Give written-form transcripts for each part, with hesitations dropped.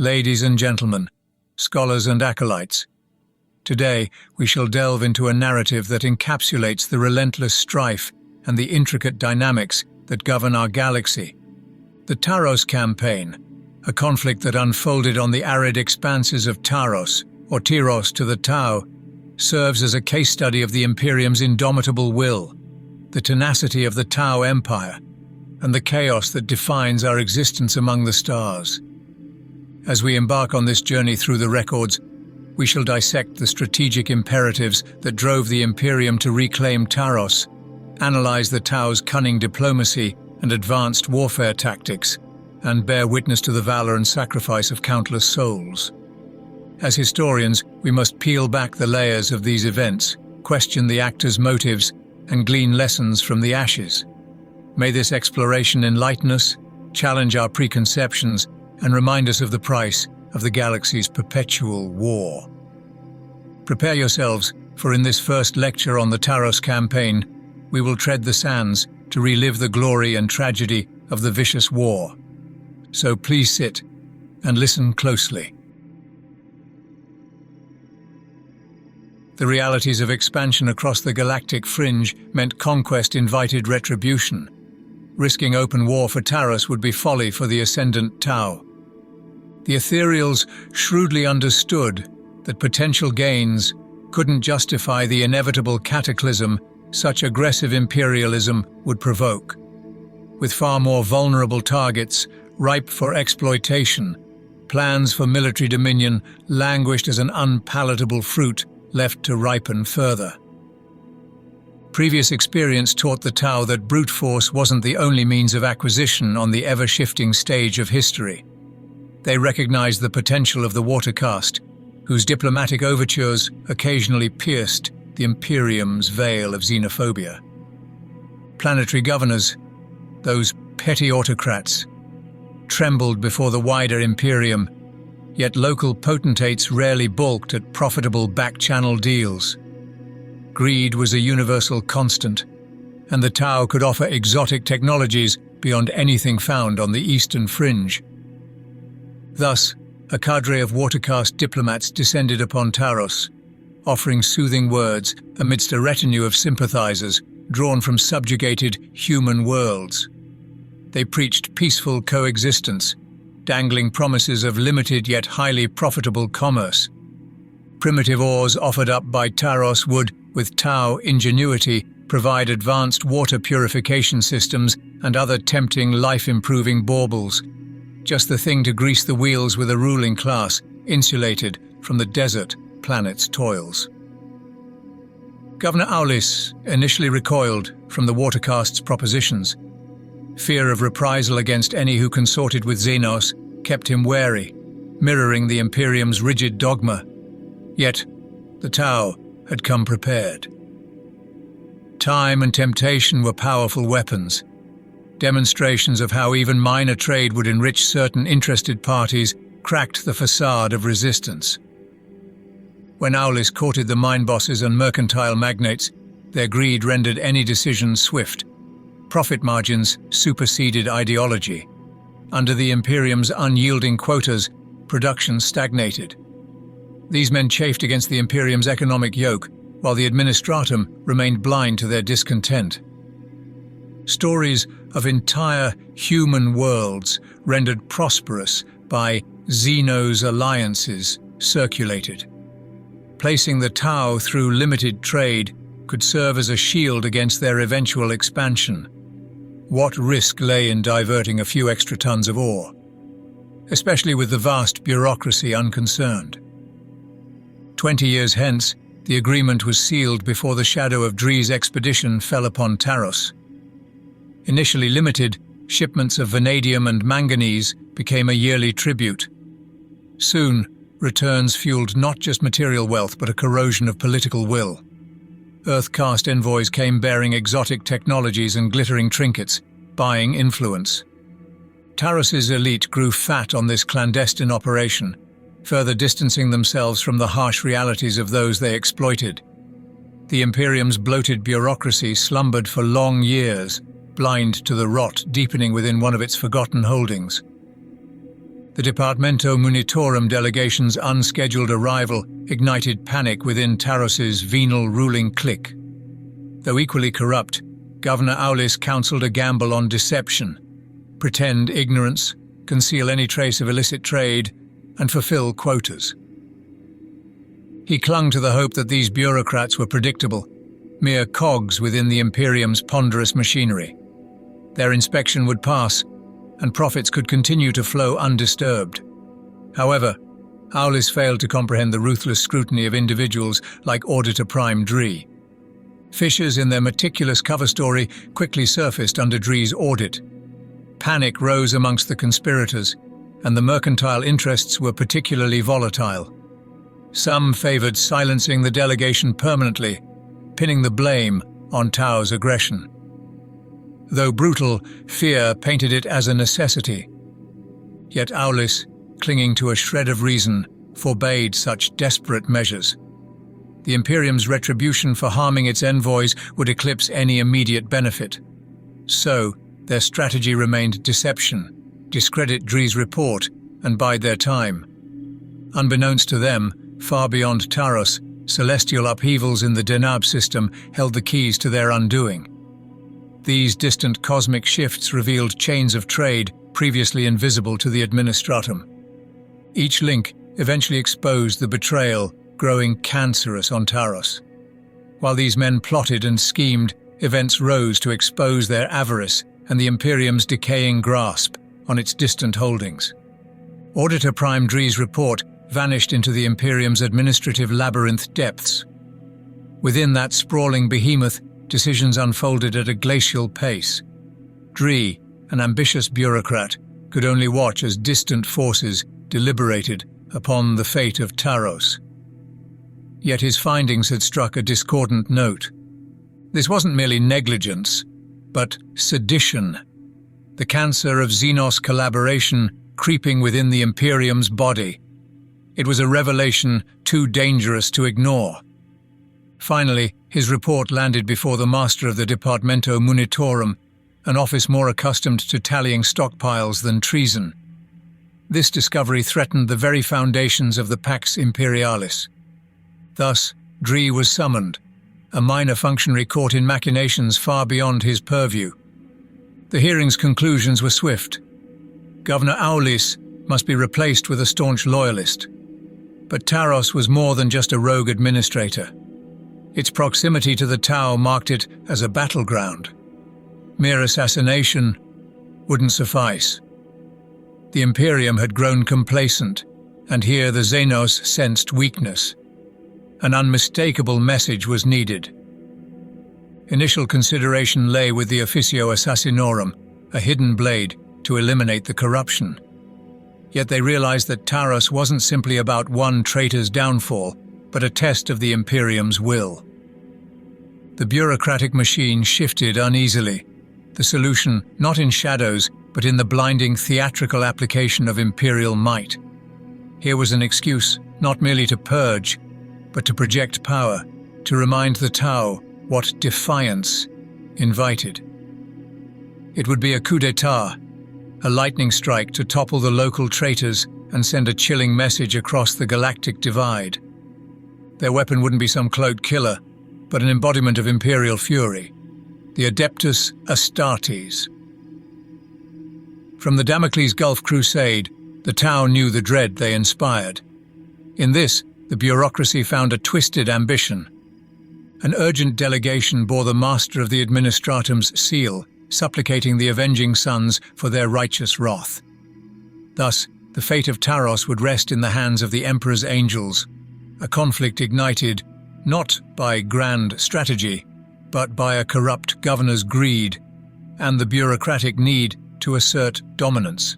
Ladies and gentlemen, scholars and acolytes, today we shall delve into a narrative that encapsulates the relentless strife and the intricate dynamics that govern our galaxy. The Taros Campaign, a conflict that unfolded on the arid expanses of Taros, or Tyros to the Tau, serves as a case study of the Imperium's indomitable will, the tenacity of the Tau Empire, and the chaos that defines our existence among the stars. As we embark on this journey through the records, we shall dissect the strategic imperatives that drove the Imperium to reclaim Taros, analyze the Tau's cunning diplomacy and advanced warfare tactics, and bear witness to the valor and sacrifice of countless souls. As historians, we must peel back the layers of these events, question the actors' motives, and glean lessons from the ashes. May this exploration enlighten us, challenge our preconceptions, and remind us of the price of the galaxy's perpetual war. Prepare yourselves, for in this first lecture on the Taros Campaign, we will tread the sands to relive the glory and tragedy of the vicious war. So please sit and listen closely. The realities of expansion across the galactic fringe meant conquest invited retribution. Risking open war for Taros would be folly for the ascendant Tau. The Ethereals shrewdly understood that potential gains couldn't justify the inevitable cataclysm such aggressive imperialism would provoke. With far more vulnerable targets, ripe for exploitation, plans for military dominion languished as an unpalatable fruit left to ripen further. Previous experience taught the Tau that brute force wasn't the only means of acquisition on the ever-shifting stage of history. They recognized the potential of the Watercaste, whose diplomatic overtures occasionally pierced the Imperium's veil of xenophobia. Planetary governors, those petty autocrats, trembled before the wider Imperium, yet local potentates rarely balked at profitable back-channel deals. Greed was a universal constant, and the Tau could offer exotic technologies beyond anything found on the eastern fringe. Thus, a cadre of Watercaste diplomats descended upon Taros, offering soothing words amidst a retinue of sympathizers drawn from subjugated human worlds. They preached peaceful coexistence, dangling promises of limited yet highly profitable commerce. Primitive ores offered up by Taros would, with Tau ingenuity, provide advanced water purification systems and other tempting life-improving baubles. Just the thing to grease the wheels with a ruling class insulated from the desert planet's toils. Governor Aulis initially recoiled from the Watercaste's propositions. Fear of reprisal against any who consorted with Xenos kept him wary, mirroring the Imperium's rigid dogma. Yet, the Tau had come prepared. Time and temptation were powerful weapons. Demonstrations of how even minor trade would enrich certain interested parties cracked the facade of resistance. When Aulis courted the mine bosses and mercantile magnates, their greed rendered any decision swift. Profit margins superseded ideology. Under the Imperium's unyielding quotas, production stagnated. These men chafed against the Imperium's economic yoke, while the administratum remained blind to their discontent. Stories of entire human worlds rendered prosperous by Xenos alliances circulated. Placing the Tau through limited trade could serve as a shield against their eventual expansion. What risk lay in diverting a few extra tons of ore, especially with the vast bureaucracy unconcerned? 20 years hence, the agreement was sealed before the shadow of Dree's expedition fell upon Taros. Initially limited, shipments of vanadium and manganese became a yearly tribute. Soon, returns fueled not just material wealth but a corrosion of political will. Earth-caste envoys came bearing exotic technologies and glittering trinkets, buying influence. Taros's elite grew fat on this clandestine operation, further distancing themselves from the harsh realities of those they exploited. The Imperium's bloated bureaucracy slumbered for long years, blind to the rot deepening within one of its forgotten holdings. The Departamento Munitorum delegation's unscheduled arrival ignited panic within Taros's venal ruling clique. Though equally corrupt, Governor Aulis counselled a gamble on deception: pretend ignorance, conceal any trace of illicit trade, and fulfill quotas. He clung to the hope that these bureaucrats were predictable, mere cogs within the Imperium's ponderous machinery. Their inspection would pass, and profits could continue to flow undisturbed. However, Aulis failed to comprehend the ruthless scrutiny of individuals like Auditor Prime Dree. Fissures in their meticulous cover story quickly surfaced under Dree's audit. Panic rose amongst the conspirators, and the mercantile interests were particularly volatile. Some favoured silencing the delegation permanently, pinning the blame on Tao's aggression. Though brutal, fear painted it as a necessity. Yet Aulis, clinging to a shred of reason, forbade such desperate measures. The Imperium's retribution for harming its envoys would eclipse any immediate benefit. So, their strategy remained deception, discredit Dree's report, and bide their time. Unbeknownst to them, far beyond Taros, celestial upheavals in the Denab system held the keys to their undoing. These distant cosmic shifts revealed chains of trade previously invisible to the Administratum. Each link eventually exposed the betrayal growing cancerous on Taros. While these men plotted and schemed, events rose to expose their avarice and the Imperium's decaying grasp on its distant holdings. Auditor Prime Dree's report vanished into the Imperium's administrative labyrinth depths. Within that sprawling behemoth, decisions unfolded at a glacial pace. Dree, an ambitious bureaucrat, could only watch as distant forces deliberated upon the fate of Taros. Yet his findings had struck a discordant note. This wasn't merely negligence, but sedition, the cancer of Xenos collaboration creeping within the Imperium's body. It was a revelation too dangerous to ignore. Finally, his report landed before the master of the Departamento Munitorum, an office more accustomed to tallying stockpiles than treason. This discovery threatened the very foundations of the Pax Imperialis. Thus, Dree was summoned, a minor functionary caught in machinations far beyond his purview. The hearing's conclusions were swift. Governor Aulis must be replaced with a staunch loyalist. But Taros was more than just a rogue administrator. Its proximity to the Tau marked it as a battleground. Mere assassination wouldn't suffice. The Imperium had grown complacent, and here the Xenos sensed weakness. An unmistakable message was needed. Initial consideration lay with the Officio Assassinorum, a hidden blade to eliminate the corruption. Yet they realized that Taros wasn't simply about one traitor's downfall, but a test of the Imperium's will. The bureaucratic machine shifted uneasily, the solution not in shadows, but in the blinding theatrical application of imperial might. Here was an excuse not merely to purge, but to project power, to remind the Tau what defiance invited. It would be a coup d'etat, a lightning strike to topple the local traitors and send a chilling message across the galactic divide. Their weapon wouldn't be some cloaked killer, but an embodiment of imperial fury, the Adeptus Astartes. From the Damocles Gulf Crusade, the Tau knew the dread they inspired. In this, the bureaucracy found a twisted ambition. An urgent delegation bore the master of the Administratum's seal, supplicating the avenging sons for their righteous wrath. Thus, the fate of Taros would rest in the hands of the Emperor's angels, a conflict ignited not by grand strategy, but by a corrupt governor's greed and the bureaucratic need to assert dominance.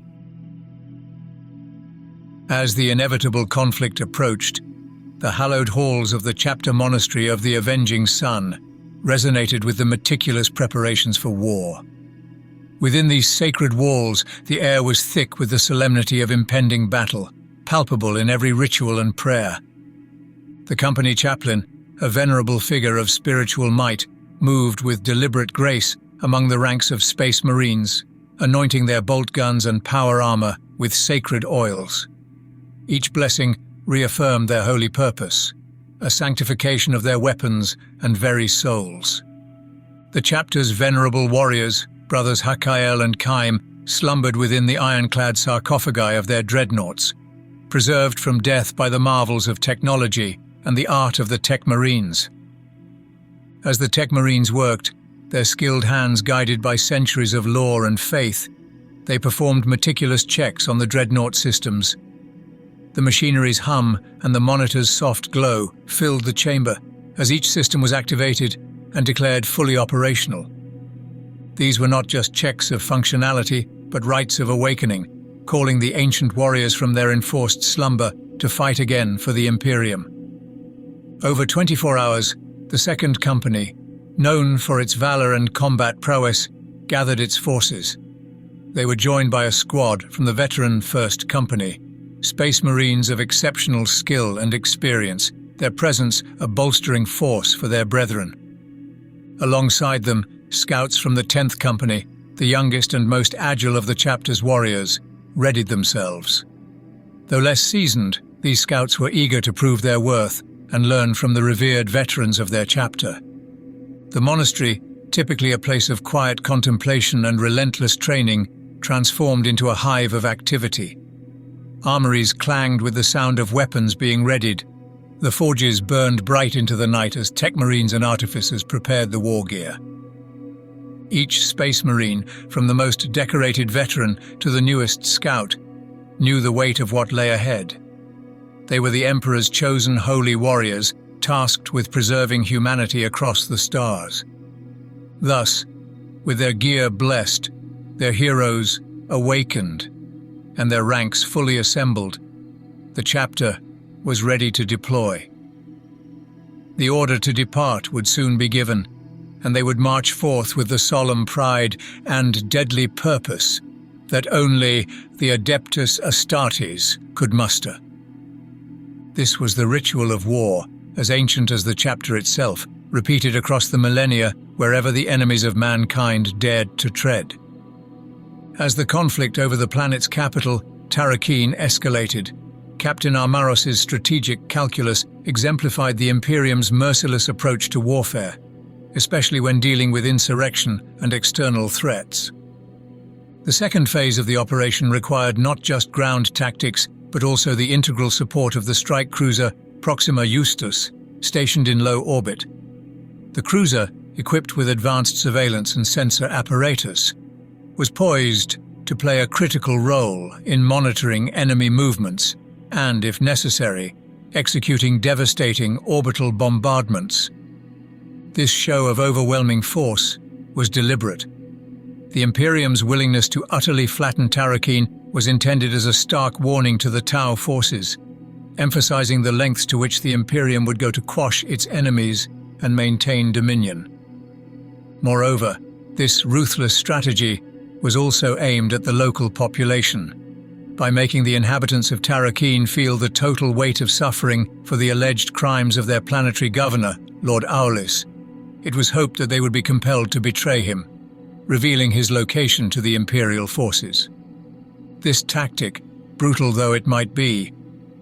As the inevitable conflict approached, the hallowed halls of the chapter monastery of the Avenging Sun resonated with the meticulous preparations for war. Within these sacred walls, the air was thick with the solemnity of impending battle, palpable in every ritual and prayer. The company chaplain, a venerable figure of spiritual might, moved with deliberate grace among the ranks of Space Marines, anointing their bolt guns and power armor with sacred oils. Each blessing reaffirmed their holy purpose, a sanctification of their weapons and very souls. The chapter's venerable warriors, brothers Hakael and Kaim, slumbered within the ironclad sarcophagi of their dreadnoughts, preserved from death by the marvels of technology and the art of the Tech Marines. As the Tech Marines worked, their skilled hands guided by centuries of lore and faith, they performed meticulous checks on the dreadnought systems. The machinery's hum and the monitor's soft glow filled the chamber as each system was activated and declared fully operational. These were not just checks of functionality, but rites of awakening, calling the ancient warriors from their enforced slumber to fight again for the Imperium. Over 24 hours, the Second Company, known for its valor and combat prowess, gathered its forces. They were joined by a squad from the veteran First Company, Space Marines of exceptional skill and experience, their presence a bolstering force for their brethren. Alongside them, scouts from the 10th Company, the youngest and most agile of the chapter's warriors, readied themselves. Though less seasoned, these scouts were eager to prove their worth and learn from the revered veterans of their chapter. The monastery, typically a place of quiet contemplation and relentless training, transformed into a hive of activity. Armories clanged with the sound of weapons being readied. The forges burned bright into the night as Tech Marines and artificers prepared the war gear. Each Space Marine, from the most decorated veteran to the newest scout, knew the weight of what lay ahead. They were the Emperor's chosen holy warriors, tasked with preserving humanity across the stars. Thus, with their gear blessed, their heroes awakened, and their ranks fully assembled, the chapter was ready to deploy. The order to depart would soon be given, and they would march forth with the solemn pride and deadly purpose that only the Adeptus Astartes could muster. This was the ritual of war, as ancient as the chapter itself, repeated across the millennia wherever the enemies of mankind dared to tread. As the conflict over the planet's capital, Tarokeen, escalated, Captain Armaros's strategic calculus exemplified the Imperium's merciless approach to warfare, especially when dealing with insurrection and external threats. The second phase of the operation required not just ground tactics, but also the integral support of the strike cruiser Proxima Justus, stationed in low orbit. The cruiser, equipped with advanced surveillance and sensor apparatus, was poised to play a critical role in monitoring enemy movements and, if necessary, executing devastating orbital bombardments. This show of overwhelming force was deliberate. The Imperium's willingness to utterly flatten Tarokeen was intended as a stark warning to the Tau forces, emphasizing the lengths to which the Imperium would go to quash its enemies and maintain dominion. Moreover, this ruthless strategy was also aimed at the local population. By making the inhabitants of Tarokeen feel the total weight of suffering for the alleged crimes of their planetary governor, Lord Aulis, it was hoped that they would be compelled to betray him, revealing his location to the Imperial forces. This tactic, brutal though it might be,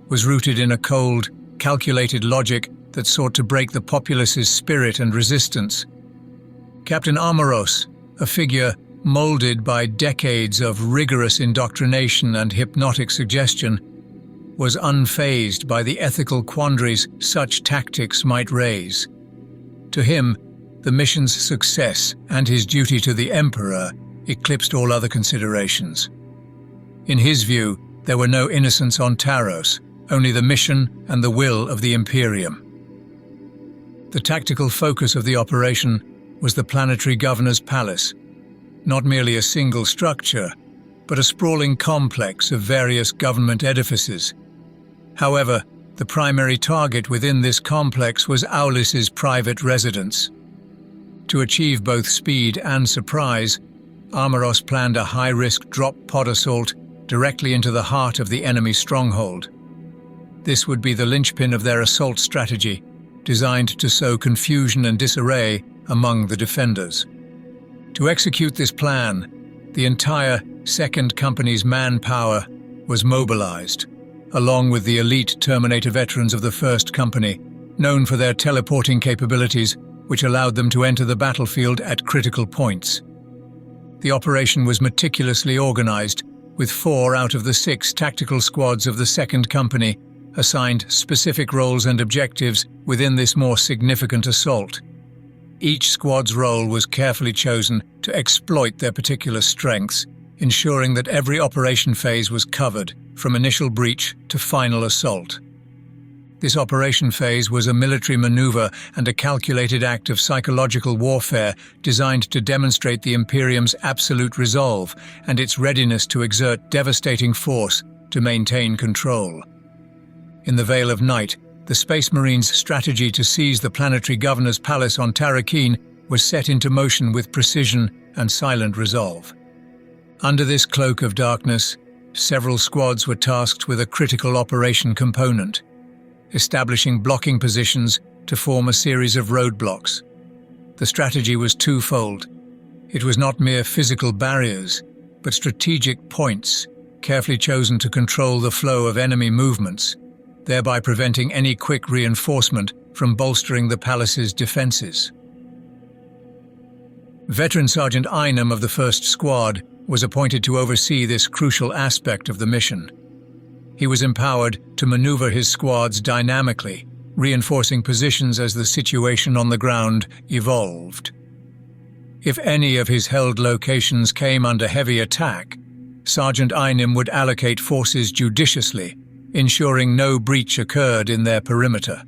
was rooted in a cold, calculated logic that sought to break the populace's spirit and resistance. Captain Armaros, a figure molded by decades of rigorous indoctrination and hypnotic suggestion, was unfazed by the ethical quandaries such tactics might raise. To him, the mission's success and his duty to the Emperor eclipsed all other considerations. In his view, there were no innocents on Taros, only the mission and the will of the Imperium. The tactical focus of the operation was the planetary governor's palace, not merely a single structure, but a sprawling complex of various government edifices. However, the primary target within this complex was Aulis's private residence. To achieve both speed and surprise, Armaros planned a high-risk drop pod assault directly into the heart of the enemy stronghold. This would be the linchpin of their assault strategy, designed to sow confusion and disarray among the defenders. To execute this plan, the entire Second Company's manpower was mobilized, along with the elite Terminator veterans of the First Company, known for their teleporting capabilities, which allowed them to enter the battlefield at critical points. The operation was meticulously organized, with 4 out of the 6 tactical squads of the Second Company assigned specific roles and objectives within this more significant assault. Each squad's role was carefully chosen to exploit their particular strengths, ensuring that every operation phase was covered, from initial breach to final assault. This operation phase was a military maneuver and a calculated act of psychological warfare designed to demonstrate the Imperium's absolute resolve and its readiness to exert devastating force to maintain control. In the Veil of Night, the Space Marines' strategy to seize the planetary governor's palace on Tarokeen was set into motion with precision and silent resolve. Under this cloak of darkness, several squads were tasked with a critical operation component, establishing blocking positions to form a series of roadblocks. The strategy was twofold. It was not mere physical barriers, but strategic points, carefully chosen to control the flow of enemy movements, thereby preventing any quick reinforcement from bolstering the palace's defenses. Veteran Sergeant Einem of the 1st Squad was appointed to oversee this crucial aspect of the mission. He was empowered to maneuver his squads dynamically, reinforcing positions as the situation on the ground evolved. If any of his held locations came under heavy attack, Sergeant Einem would allocate forces judiciously, ensuring no breach occurred in their perimeter.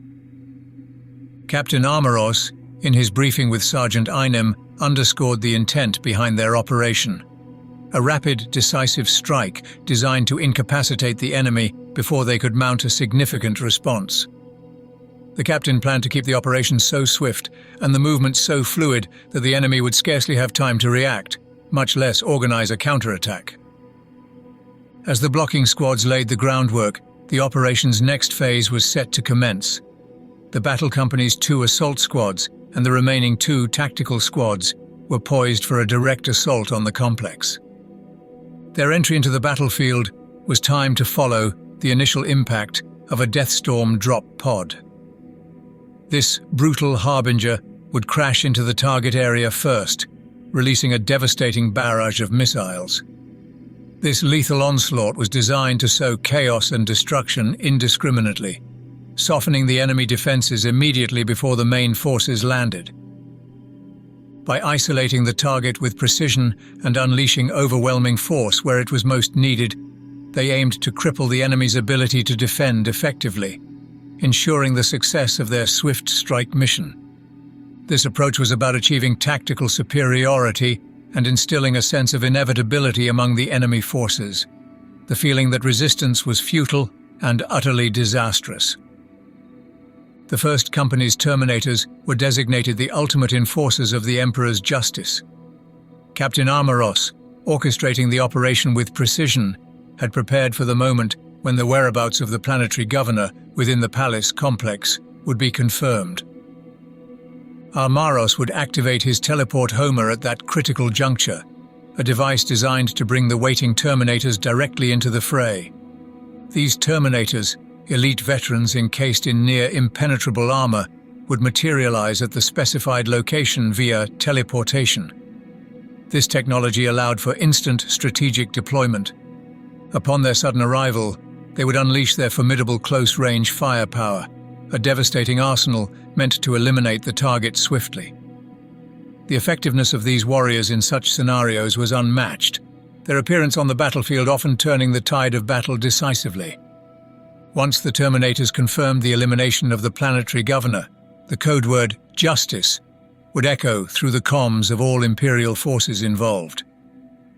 Captain Armoros, in his briefing with Sergeant Einem, underscored the intent behind their operation. A rapid, decisive strike designed to incapacitate the enemy before they could mount a significant response. The captain planned to keep the operation so swift and the movement so fluid that the enemy would scarcely have time to react, much less organize a counterattack. As the blocking squads laid the groundwork, the operation's next phase was set to commence. The battle company's 2 assault squads and the remaining 2 tactical squads were poised for a direct assault on the complex. Their entry into the battlefield was timed to follow the initial impact of a Deathstorm drop pod. This brutal harbinger would crash into the target area first, releasing a devastating barrage of missiles. This lethal onslaught was designed to sow chaos and destruction indiscriminately, softening the enemy defenses immediately before the main forces landed. By isolating the target with precision and unleashing overwhelming force where it was most needed, they aimed to cripple the enemy's ability to defend effectively, ensuring the success of their swift strike mission. This approach was about achieving tactical superiority and instilling a sense of inevitability among the enemy forces, the feeling that resistance was futile and utterly disastrous. The First Company's Terminators were designated the ultimate enforcers of the Emperor's justice. Captain Armoros, orchestrating the operation with precision, had prepared for the moment when the whereabouts of the planetary governor within the palace complex would be confirmed. Armoros would activate his teleport Homer at that critical juncture, a device designed to bring the waiting Terminators directly into the fray. These Terminators, elite veterans encased in near impenetrable armor, would materialize at the specified location via teleportation. This technology allowed for instant strategic deployment. Upon their sudden arrival, they would unleash their formidable close-range firepower, a devastating arsenal meant to eliminate the target swiftly. The effectiveness of these warriors in such scenarios was unmatched, their appearance on the battlefield often turning the tide of battle decisively. Once the Terminators confirmed the elimination of the planetary governor, the code word "Justice" would echo through the comms of all Imperial forces involved.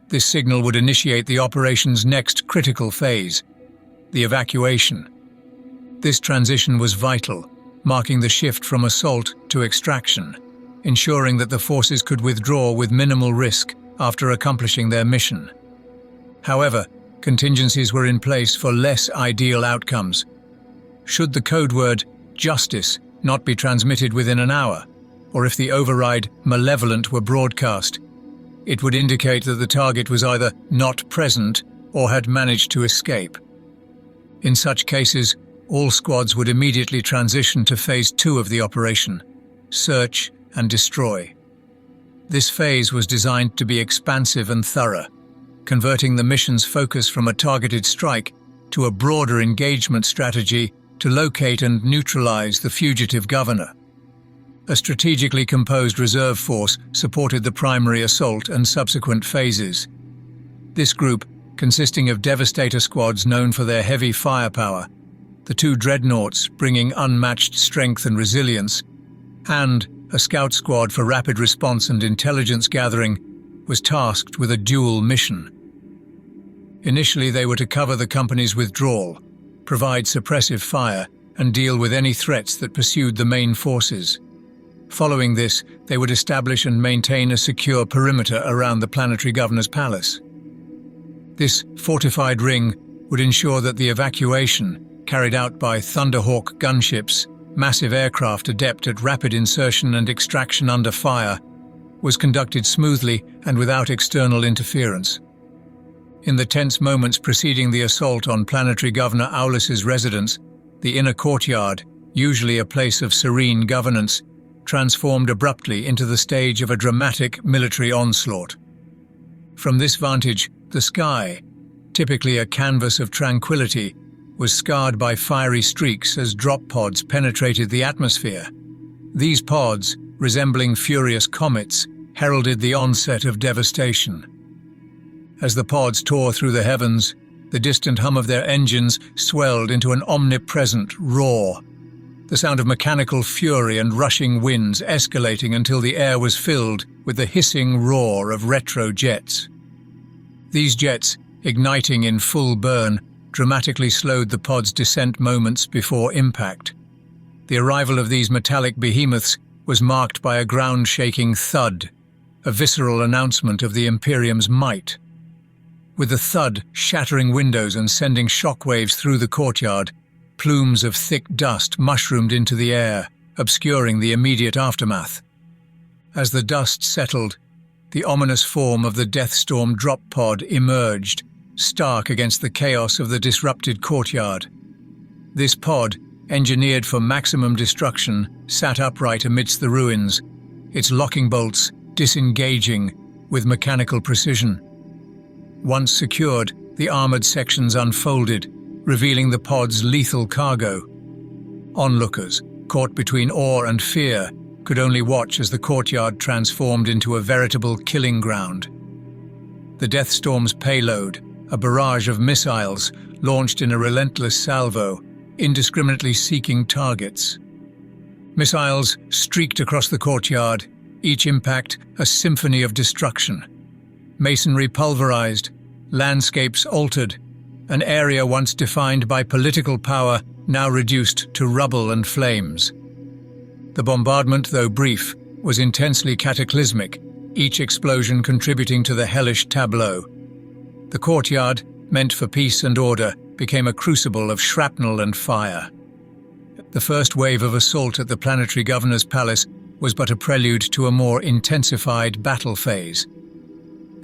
This signal would initiate the operation's next critical phase, the evacuation. This transition was vital, marking the shift from assault to extraction, ensuring that the forces could withdraw with minimal risk after accomplishing their mission. However, contingencies were in place for less ideal outcomes. Should the code word "justice" not be transmitted within an hour, or if the override "malevolent" were broadcast, it would indicate that the target was either not present or had managed to escape. In such cases, all squads would immediately transition to Phase 2 of the operation: search and destroy. This phase was designed to be expansive and thorough, converting the mission's focus from a targeted strike to a broader engagement strategy to locate and neutralize the fugitive governor. A strategically composed reserve force supported the primary assault and subsequent phases. This group, consisting of Devastator squads known for their heavy firepower, the 2 dreadnoughts bringing unmatched strength and resilience, and a scout squad for rapid response and intelligence gathering, was tasked with a dual mission. Initially, they were to cover the company's withdrawal, provide suppressive fire, and deal with any threats that pursued the main forces. Following this, they would establish and maintain a secure perimeter around the planetary governor's palace. This fortified ring would ensure that the evacuation, carried out by Thunderhawk gunships, massive aircraft adept at rapid insertion and extraction under fire, was conducted smoothly and without external interference. In the tense moments preceding the assault on Planetary Governor Aulus's residence, the inner courtyard, usually a place of serene governance, transformed abruptly into the stage of a dramatic military onslaught. From this vantage, the sky, typically a canvas of tranquility, was scarred by fiery streaks as drop pods penetrated the atmosphere. These pods, resembling furious comets, heralded the onset of devastation. As the pods tore through the heavens, the distant hum of their engines swelled into an omnipresent roar, the sound of mechanical fury and rushing winds escalating until the air was filled with the hissing roar of retro jets. These jets, igniting in full burn, dramatically slowed the pod's descent moments before impact. The arrival of these metallic behemoths was marked by a ground-shaking thud, a visceral announcement of the Imperium's might. With the thud shattering windows and sending shockwaves through the courtyard, plumes of thick dust mushroomed into the air, obscuring the immediate aftermath. As the dust settled, the ominous form of the Deathstorm drop pod emerged, stark against the chaos of the disrupted courtyard. This pod, engineered for maximum destruction, sat upright amidst the ruins, its locking bolts disengaging with mechanical precision. Once secured, the armored sections unfolded, revealing the pod's lethal cargo. Onlookers, caught between awe and fear, could only watch as the courtyard transformed into a veritable killing ground. The Deathstorm's payload, a barrage of missiles launched in a relentless salvo, indiscriminately seeking targets. Missiles streaked across the courtyard, each impact a symphony of destruction. Masonry pulverized, landscapes altered, an area once defined by political power now reduced to rubble and flames. The bombardment, though brief, was intensely cataclysmic, each explosion contributing to the hellish tableau. The courtyard, meant for peace and order, became a crucible of shrapnel and fire. The first wave of assault at the planetary governor's palace was but a prelude to a more intensified battle phase.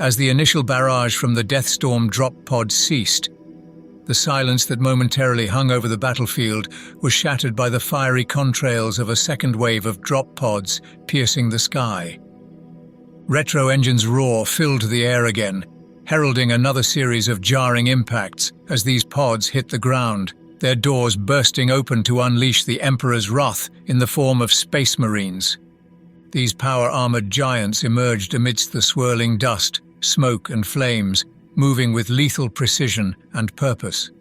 As the initial barrage from the Deathstorm drop pod ceased, the silence that momentarily hung over the battlefield was shattered by the fiery contrails of a second wave of drop pods piercing the sky. Retro engines' roar filled the air again, heralding another series of jarring impacts as these pods hit the ground, their doors bursting open to unleash the Emperor's wrath in the form of Space Marines. These power-armored giants emerged amidst the swirling dust, smoke and flames, moving with lethal precision and purpose.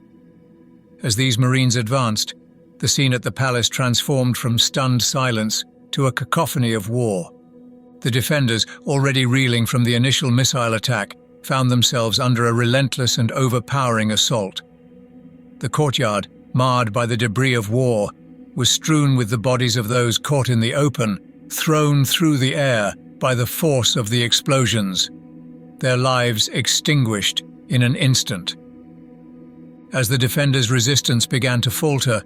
As these Marines advanced, the scene at the palace transformed from stunned silence to a cacophony of war. The defenders, already reeling from the initial missile attack, found themselves under a relentless and overpowering assault. The courtyard, marred by the debris of war, was strewn with the bodies of those caught in the open, thrown through the air by the force of the explosions, their lives extinguished in an instant. As the defenders' resistance began to falter,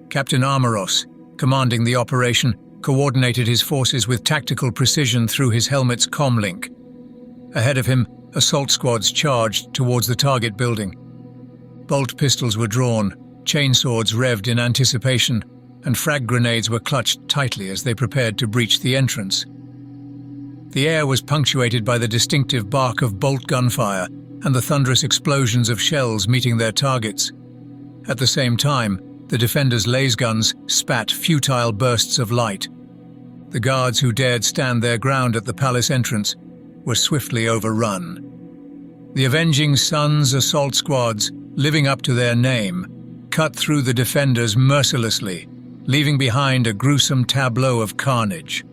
Captain Armoros, commanding the operation, coordinated his forces with tactical precision through his helmet's comlink. Ahead of him, assault squads charged towards the target building. Bolt pistols were drawn, chainswords revved in anticipation, and frag grenades were clutched tightly as they prepared to breach the entrance. The air was punctuated by the distinctive bark of bolt gunfire and the thunderous explosions of shells meeting their targets. At the same time, the defenders' lasguns spat futile bursts of light. The guards who dared stand their ground at the palace entrance were swiftly overrun. The Avenging Sun's assault squads, living up to their name, cut through the defenders mercilessly, leaving behind a gruesome tableau of carnage.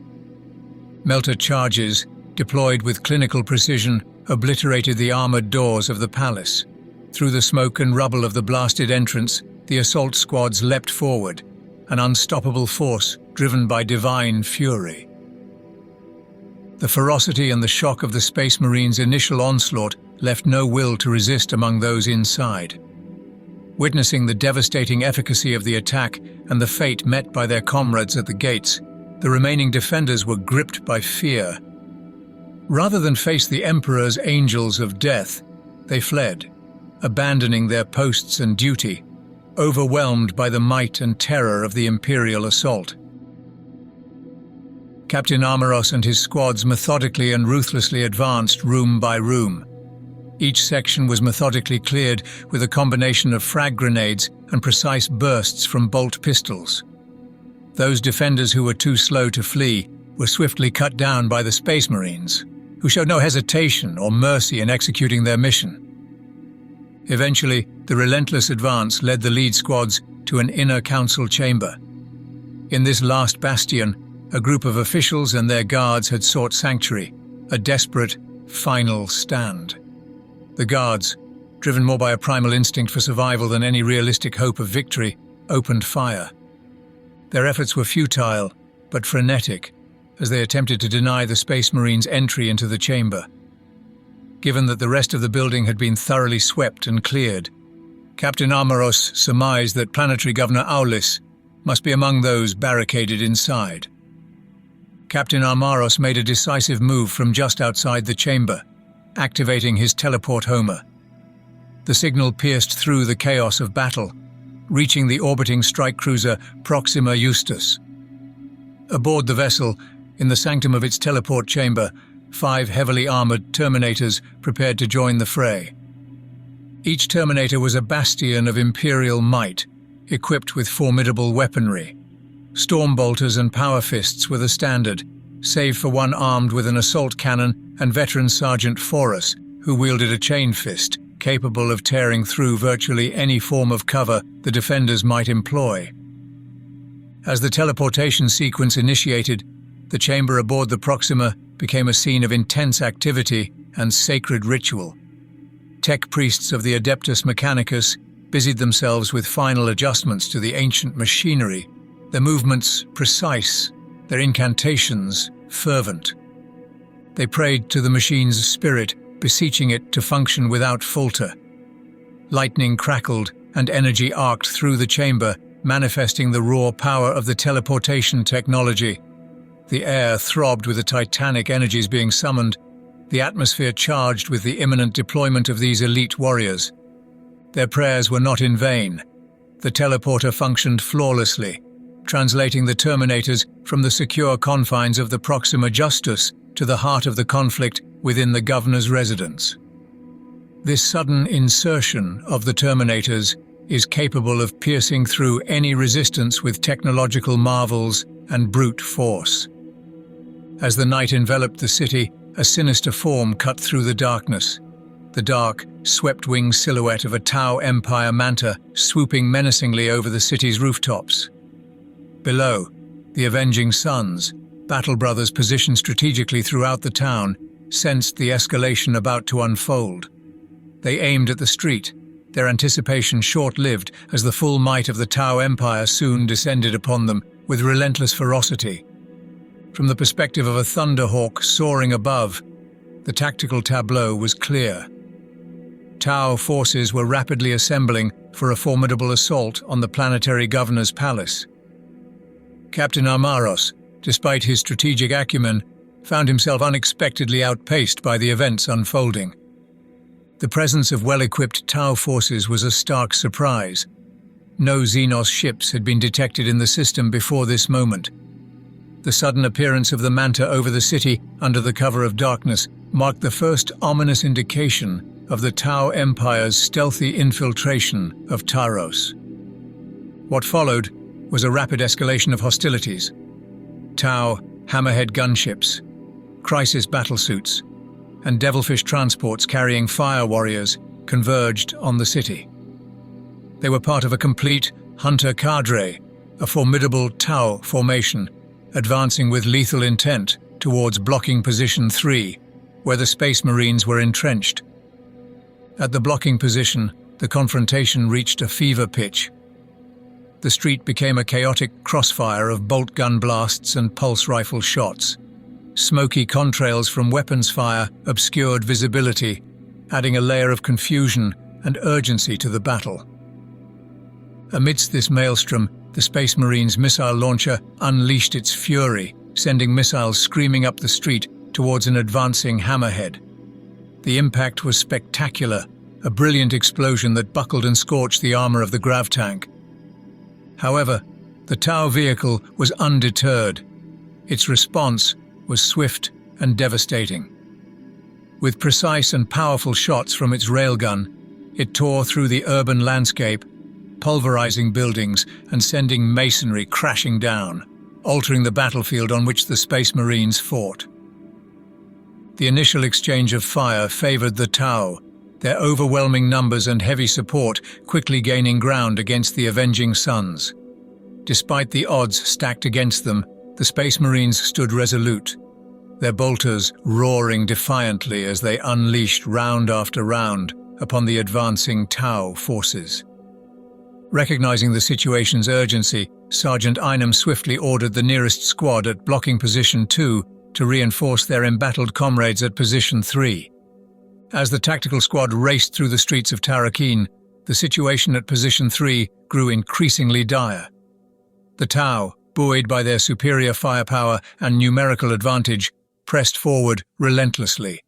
Melter charges, deployed with clinical precision, obliterated the armored doors of the palace. Through the smoke and rubble of the blasted entrance, the assault squads leapt forward, an unstoppable force driven by divine fury. The ferocity and the shock of the Space Marines' initial onslaught left no will to resist among those inside. Witnessing the devastating efficacy of the attack and the fate met by their comrades at the gates, the remaining defenders were gripped by fear. Rather than face the Emperor's angels of death, they fled, abandoning their posts and duty, overwhelmed by the might and terror of the Imperial assault. Captain Armoros and his squads methodically and ruthlessly advanced room by room. Each section was methodically cleared with a combination of frag grenades and precise bursts from bolt pistols. Those defenders who were too slow to flee were swiftly cut down by the Space Marines, who showed no hesitation or mercy in executing their mission. Eventually, the relentless advance led the lead squads to an inner council chamber. In this last bastion, a group of officials and their guards had sought sanctuary, a desperate, final stand. The guards, driven more by a primal instinct for survival than any realistic hope of victory, opened fire. Their efforts were futile, but frenetic, as they attempted to deny the Space Marines entry into the chamber. Given that the rest of the building had been thoroughly swept and cleared, Captain Armoros surmised that Planetary Governor Aulis must be among those barricaded inside. Captain Armoros made a decisive move from just outside the chamber, activating his teleport homer. The signal pierced through the chaos of battle, reaching the orbiting strike cruiser Proxima Justus. Aboard the vessel, in the sanctum of its teleport chamber, 5 heavily armored Terminators prepared to join the fray. Each Terminator was a bastion of Imperial might, equipped with formidable weaponry. Stormbolters and Power Fists were the standard, save for one armed with an assault cannon and veteran Sergeant Forus, who wielded a chain fist, capable of tearing through virtually any form of cover the defenders might employ. As the teleportation sequence initiated, the chamber aboard the Proxima became a scene of intense activity and sacred ritual. Tech priests of the Adeptus Mechanicus busied themselves with final adjustments to the ancient machinery, their movements precise, their incantations fervent. They prayed to the machine's spirit, beseeching it to function without falter. Lightning crackled and energy arced through the chamber, manifesting the raw power of the teleportation technology. The air throbbed with the titanic energies being summoned, the atmosphere charged with the imminent deployment of these elite warriors. Their prayers were not in vain. The teleporter functioned flawlessly, translating the Terminators from the secure confines of the Proxima Justus to the heart of the conflict within the governor's residence. This sudden insertion of the Terminators is capable of piercing through any resistance with technological marvels and brute force. As the night enveloped the city, a sinister form cut through the darkness. The dark, swept-wing silhouette of a Tau Empire manta swooping menacingly over the city's rooftops. Below, the Avenging Suns, battle brothers positioned strategically throughout the town, sensed the escalation about to unfold. They aimed at the street, their anticipation short-lived as the full might of the Tau Empire soon descended upon them with relentless ferocity. From the perspective of a thunderhawk soaring above, the tactical tableau was clear. Tau forces were rapidly assembling, for a formidable assault on the planetary governor's palace. Captain Amaros, despite his strategic acumen, found himself unexpectedly outpaced by the events unfolding. The presence of well-equipped Tau forces was a stark surprise. No Xenos ships had been detected in the system before this moment. The sudden appearance of the Manta over the city under the cover of darkness marked the first ominous indication of the Tau Empire's stealthy infiltration of Taros. What followed was a rapid escalation of hostilities. Tau hammerhead gunships, crisis battlesuits, and devilfish transports carrying fire warriors converged on the city. They were part of a complete hunter cadre, a formidable Tau formation, advancing with lethal intent towards blocking position 3, where the Space Marines were entrenched. At the blocking position, the confrontation reached a fever pitch. The street became a chaotic crossfire of bolt gun blasts and pulse rifle shots. Smoky contrails from weapons fire obscured visibility, adding a layer of confusion and urgency to the battle. Amidst this maelstrom, the Space Marine's missile launcher unleashed its fury, sending missiles screaming up the street towards an advancing hammerhead. The impact was spectacular, a brilliant explosion that buckled and scorched the armor of the grav tank. However, the Tau vehicle was undeterred. Its response was swift and devastating. With precise and powerful shots from its railgun, it tore through the urban landscape, pulverizing buildings and sending masonry crashing down, altering the battlefield on which the Space Marines fought. The initial exchange of fire favored the Tau, their overwhelming numbers and heavy support quickly gaining ground against the avenging Suns. Despite the odds stacked against them, the Space Marines stood resolute, their bolters roaring defiantly as they unleashed round after round upon the advancing Tau forces. Recognizing the situation's urgency, Sergeant Einem swiftly ordered the nearest squad at blocking position 2 to reinforce their embattled comrades at position 3. As the tactical squad raced through the streets of Tarokeen, the situation at position 3 grew increasingly dire. The Tau, buoyed by their superior firepower and numerical advantage, pressed forward relentlessly.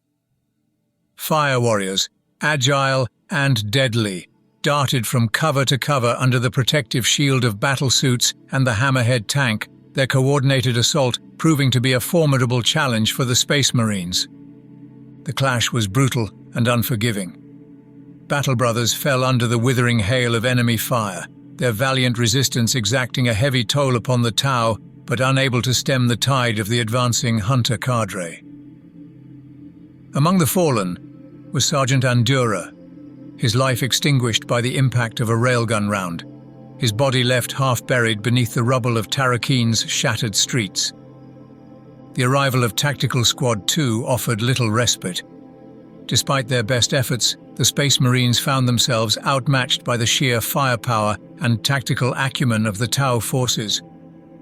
Fire warriors, agile and deadly, darted from cover to cover under the protective shield of battlesuits and the hammerhead tank, their coordinated assault proving to be a formidable challenge for the Space Marines. The clash was brutal and unforgiving. Battle Brothers fell under the withering hail of enemy fire, their valiant resistance exacting a heavy toll upon the Tau, but unable to stem the tide of the advancing hunter cadre. Among the fallen was Sergeant Andura, his life extinguished by the impact of a railgun round, his body left half-buried beneath the rubble of Tarokeen's shattered streets. The arrival of Tactical Squad 2 offered little respite. Despite their best efforts, the Space Marines found themselves outmatched by the sheer firepower and tactical acumen of the Tau forces.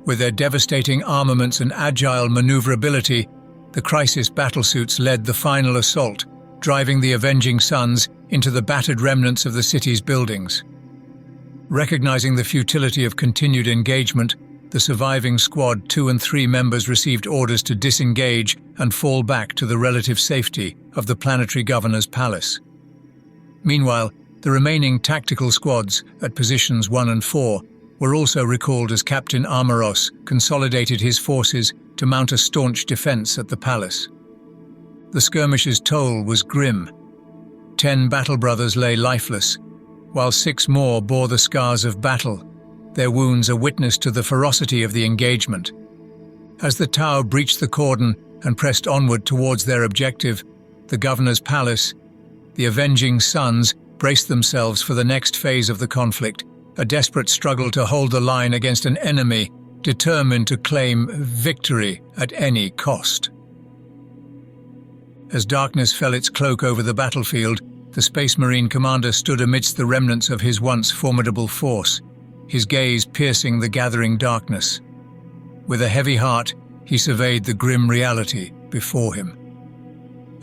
With their devastating armaments and agile maneuverability, the crisis battlesuits led the final assault, driving the avenging Suns into the battered remnants of the city's buildings. Recognizing the futility of continued engagement, the surviving Squad 2 and 3 members received orders to disengage and fall back to the relative safety of the planetary governor's palace. Meanwhile, the remaining tactical squads at positions 1 and 4 were also recalled as Captain Amaros consolidated his forces to mount a staunch defense at the palace. The skirmish's toll was grim. 10 battle brothers lay lifeless, while 6 more bore the scars of battle, their wounds a witness to the ferocity of the engagement. As the Tau breached the cordon and pressed onward towards their objective, the governor's palace, the avenging Suns braced themselves for the next phase of the conflict, a desperate struggle to hold the line against an enemy determined to claim victory at any cost. As darkness fell its cloak over the battlefield, the Space Marine commander stood amidst the remnants of his once formidable force, his gaze piercing the gathering darkness. With a heavy heart, he surveyed the grim reality before him.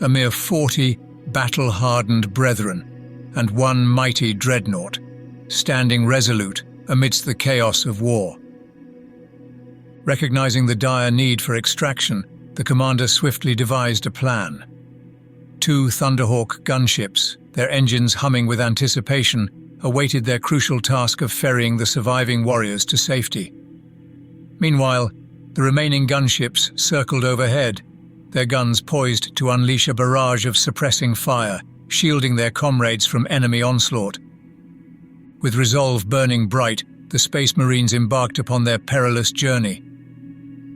A mere 40 battle-hardened brethren and 1 mighty dreadnought standing resolute amidst the chaos of war. Recognizing the dire need for extraction, the commander swiftly devised a plan. 2 Thunderhawk gunships, their engines humming with anticipation, awaited their crucial task of ferrying the surviving warriors to safety. Meanwhile, the remaining gunships circled overhead, their guns poised to unleash a barrage of suppressing fire, shielding their comrades from enemy onslaught. With resolve burning bright, the Space Marines embarked upon their perilous journey.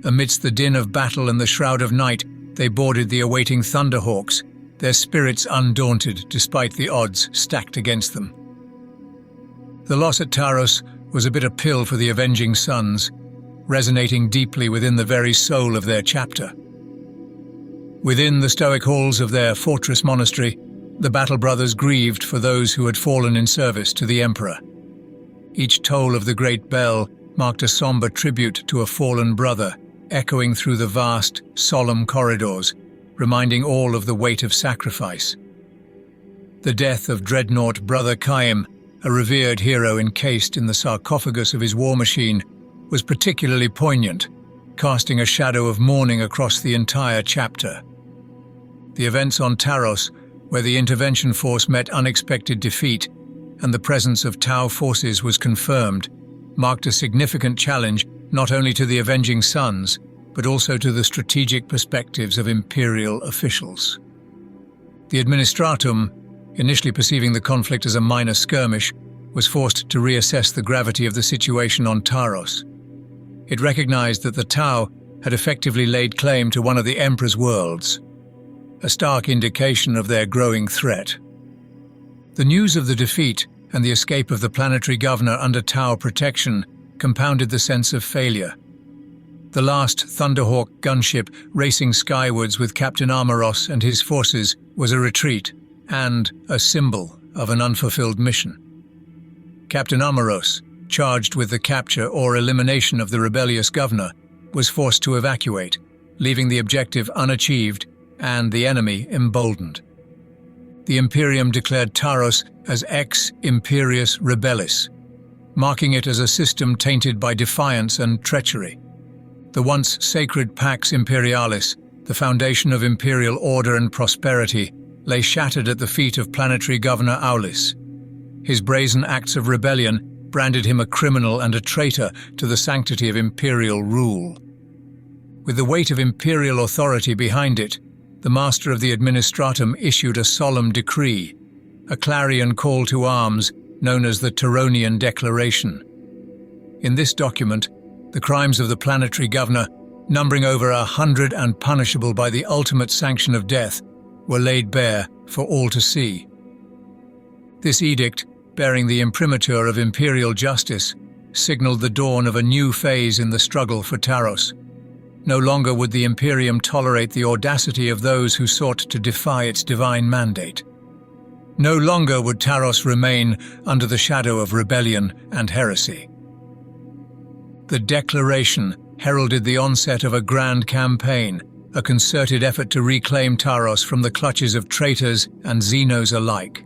Amidst the din of battle and the shroud of night, they boarded the awaiting Thunderhawks, their spirits undaunted despite the odds stacked against them. The loss at Taros was a bitter pill for the Avenging Sons, resonating deeply within the very soul of their chapter. Within the stoic halls of their fortress monastery, the Battle Brothers grieved for those who had fallen in service to the Emperor. Each toll of the great bell marked a somber tribute to a fallen brother, echoing through the vast, solemn corridors, reminding all of the weight of sacrifice. The death of dreadnought Brother Chaim, a revered hero encased in the sarcophagus of his war machine, was particularly poignant, casting a shadow of mourning across the entire chapter. The events on Taros, where the intervention force met unexpected defeat and the presence of Tau forces was confirmed, marked a significant challenge not only to the Avenging Sons, but also to the strategic perspectives of Imperial officials. The Administratum, initially perceiving the conflict as a minor skirmish, was forced to reassess the gravity of the situation on Taros. It recognized that the Tau had effectively laid claim to one of the Emperor's worlds, a stark indication of their growing threat. The news of the defeat and the escape of the planetary governor under Tau protection compounded the sense of failure. The last Thunderhawk gunship racing skywards with Captain Armoros and his forces was a retreat and a symbol of an unfulfilled mission. Captain Armoros, charged with the capture or elimination of the rebellious governor, was forced to evacuate, leaving the objective unachieved and the enemy emboldened. The Imperium declared Taros as Ex Imperius Rebellis, marking it as a system tainted by defiance and treachery. The once sacred Pax Imperialis, the foundation of imperial order and prosperity, lay shattered at the feet of planetary governor Aulis. His brazen acts of rebellion branded him a criminal and a traitor to the sanctity of imperial rule. With the weight of imperial authority behind it, the master of the Administratum issued a solemn decree, a clarion call to arms known as the Taronian Declaration. In this document, the crimes of the planetary governor, numbering over 100 and punishable by the ultimate sanction of death, were laid bare for all to see. This edict, bearing the imprimatur of imperial justice, signaled the dawn of a new phase in the struggle for Taros. No longer would the Imperium tolerate the audacity of those who sought to defy its divine mandate. No longer would Taros remain under the shadow of rebellion and heresy. The Declaration heralded the onset of a grand campaign, a concerted effort to reclaim Taros from the clutches of traitors and Xenos alike.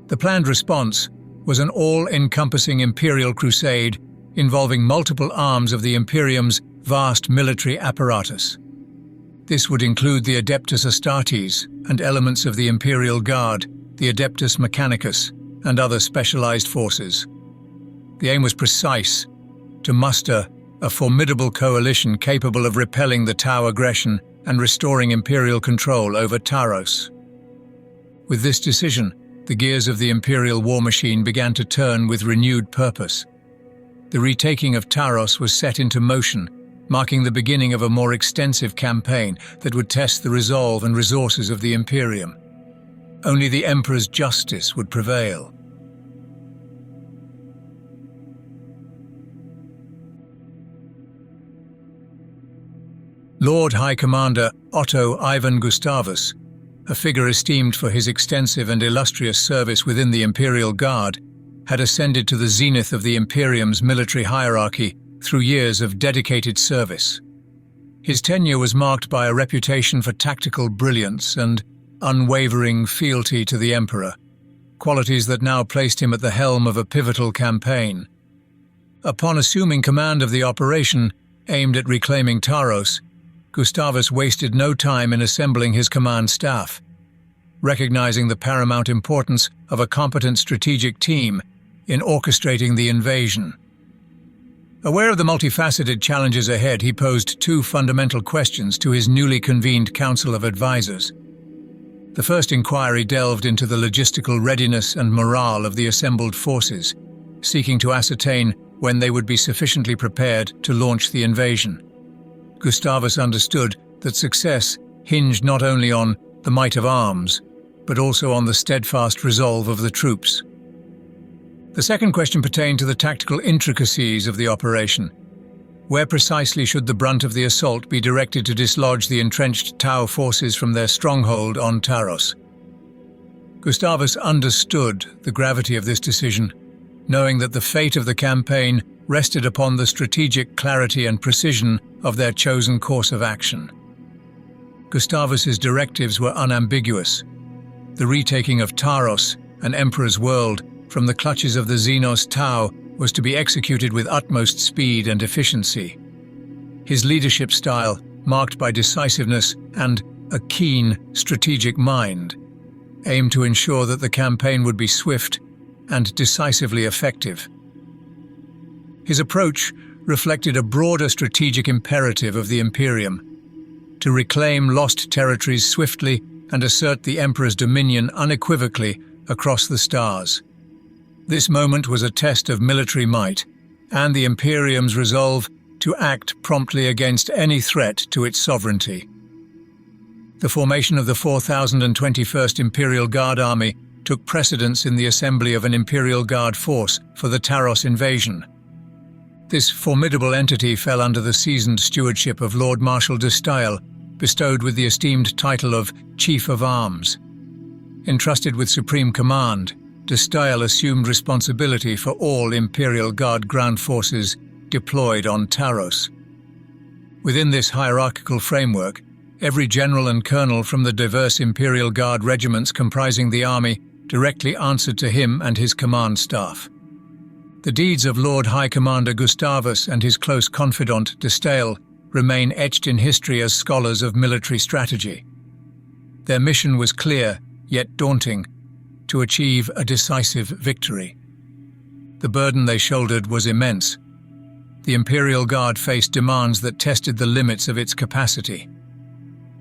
The planned response was an all-encompassing imperial crusade involving multiple arms of the Imperium's vast military apparatus. This would include the Adeptus Astartes and elements of the Imperial Guard, the Adeptus Mechanicus, and other specialized forces. The aim was precise: to muster a formidable coalition capable of repelling the Tau aggression and restoring Imperial control over Taros. With this decision, the gears of the Imperial war machine began to turn with renewed purpose. The retaking of Taros was set into motion, marking the beginning of a more extensive campaign that would test the resolve and resources of the Imperium. Only the Emperor's justice would prevail. Lord High Commander Otto Ivan Gustavus, a figure esteemed for his extensive and illustrious service within the Imperial Guard, had ascended to the zenith of the Imperium's military hierarchy through years of dedicated service. His tenure was marked by a reputation for tactical brilliance and unwavering fealty to the Emperor. qualities that now placed him at the helm of a pivotal campaign. Upon assuming command of the operation aimed at reclaiming Taros, Gustavus wasted no time in assembling his command staff, recognizing the paramount importance of a competent strategic team in orchestrating the invasion. Aware of the multifaceted challenges ahead, he posed two fundamental questions to his newly convened Council of Advisors. The first inquiry delved into the logistical readiness and morale of the assembled forces, seeking to ascertain when they would be sufficiently prepared to launch the invasion. Gustavus understood that success hinged not only on the might of arms, but also on the steadfast resolve of the troops. The second question pertained to the tactical intricacies of the operation. Where precisely should the brunt of the assault be directed to dislodge the entrenched Tau forces from their stronghold on Taros? Gustavus understood the gravity of this decision, knowing that the fate of the campaign rested upon the strategic clarity and precision of their chosen course of action. Gustavus's directives were unambiguous. The retaking of Taros, an emperor's world, from the clutches of the Xenos Tau was to be executed with utmost speed and efficiency. His leadership style, marked by decisiveness and a keen, strategic mind, aimed to ensure that the campaign would be swift and decisively effective. His approach reflected a broader strategic imperative of the Imperium: to reclaim lost territories swiftly and assert the Emperor's dominion unequivocally across the stars. This moment was a test of military might, and the Imperium's resolve to act promptly against any threat to its sovereignty. The formation of the 4021st Imperial Guard Army took precedence in the assembly of an Imperial Guard force for the Taros invasion. This formidable entity fell under the seasoned stewardship of Lord Marshal de Stael, bestowed with the esteemed title of Chief of Arms. Entrusted with supreme command, de Stael assumed responsibility for all Imperial Guard ground forces deployed on Taros. Within this hierarchical framework, every general and colonel from the diverse Imperial Guard regiments comprising the army directly answered to him and his command staff. The deeds of Lord High Commander Gustavus and his close confidant de Stael remain etched in history as scholars of military strategy. Their mission was clear, yet daunting: to achieve a decisive victory. The burden they shouldered was immense. The Imperial Guard faced demands that tested the limits of its capacity.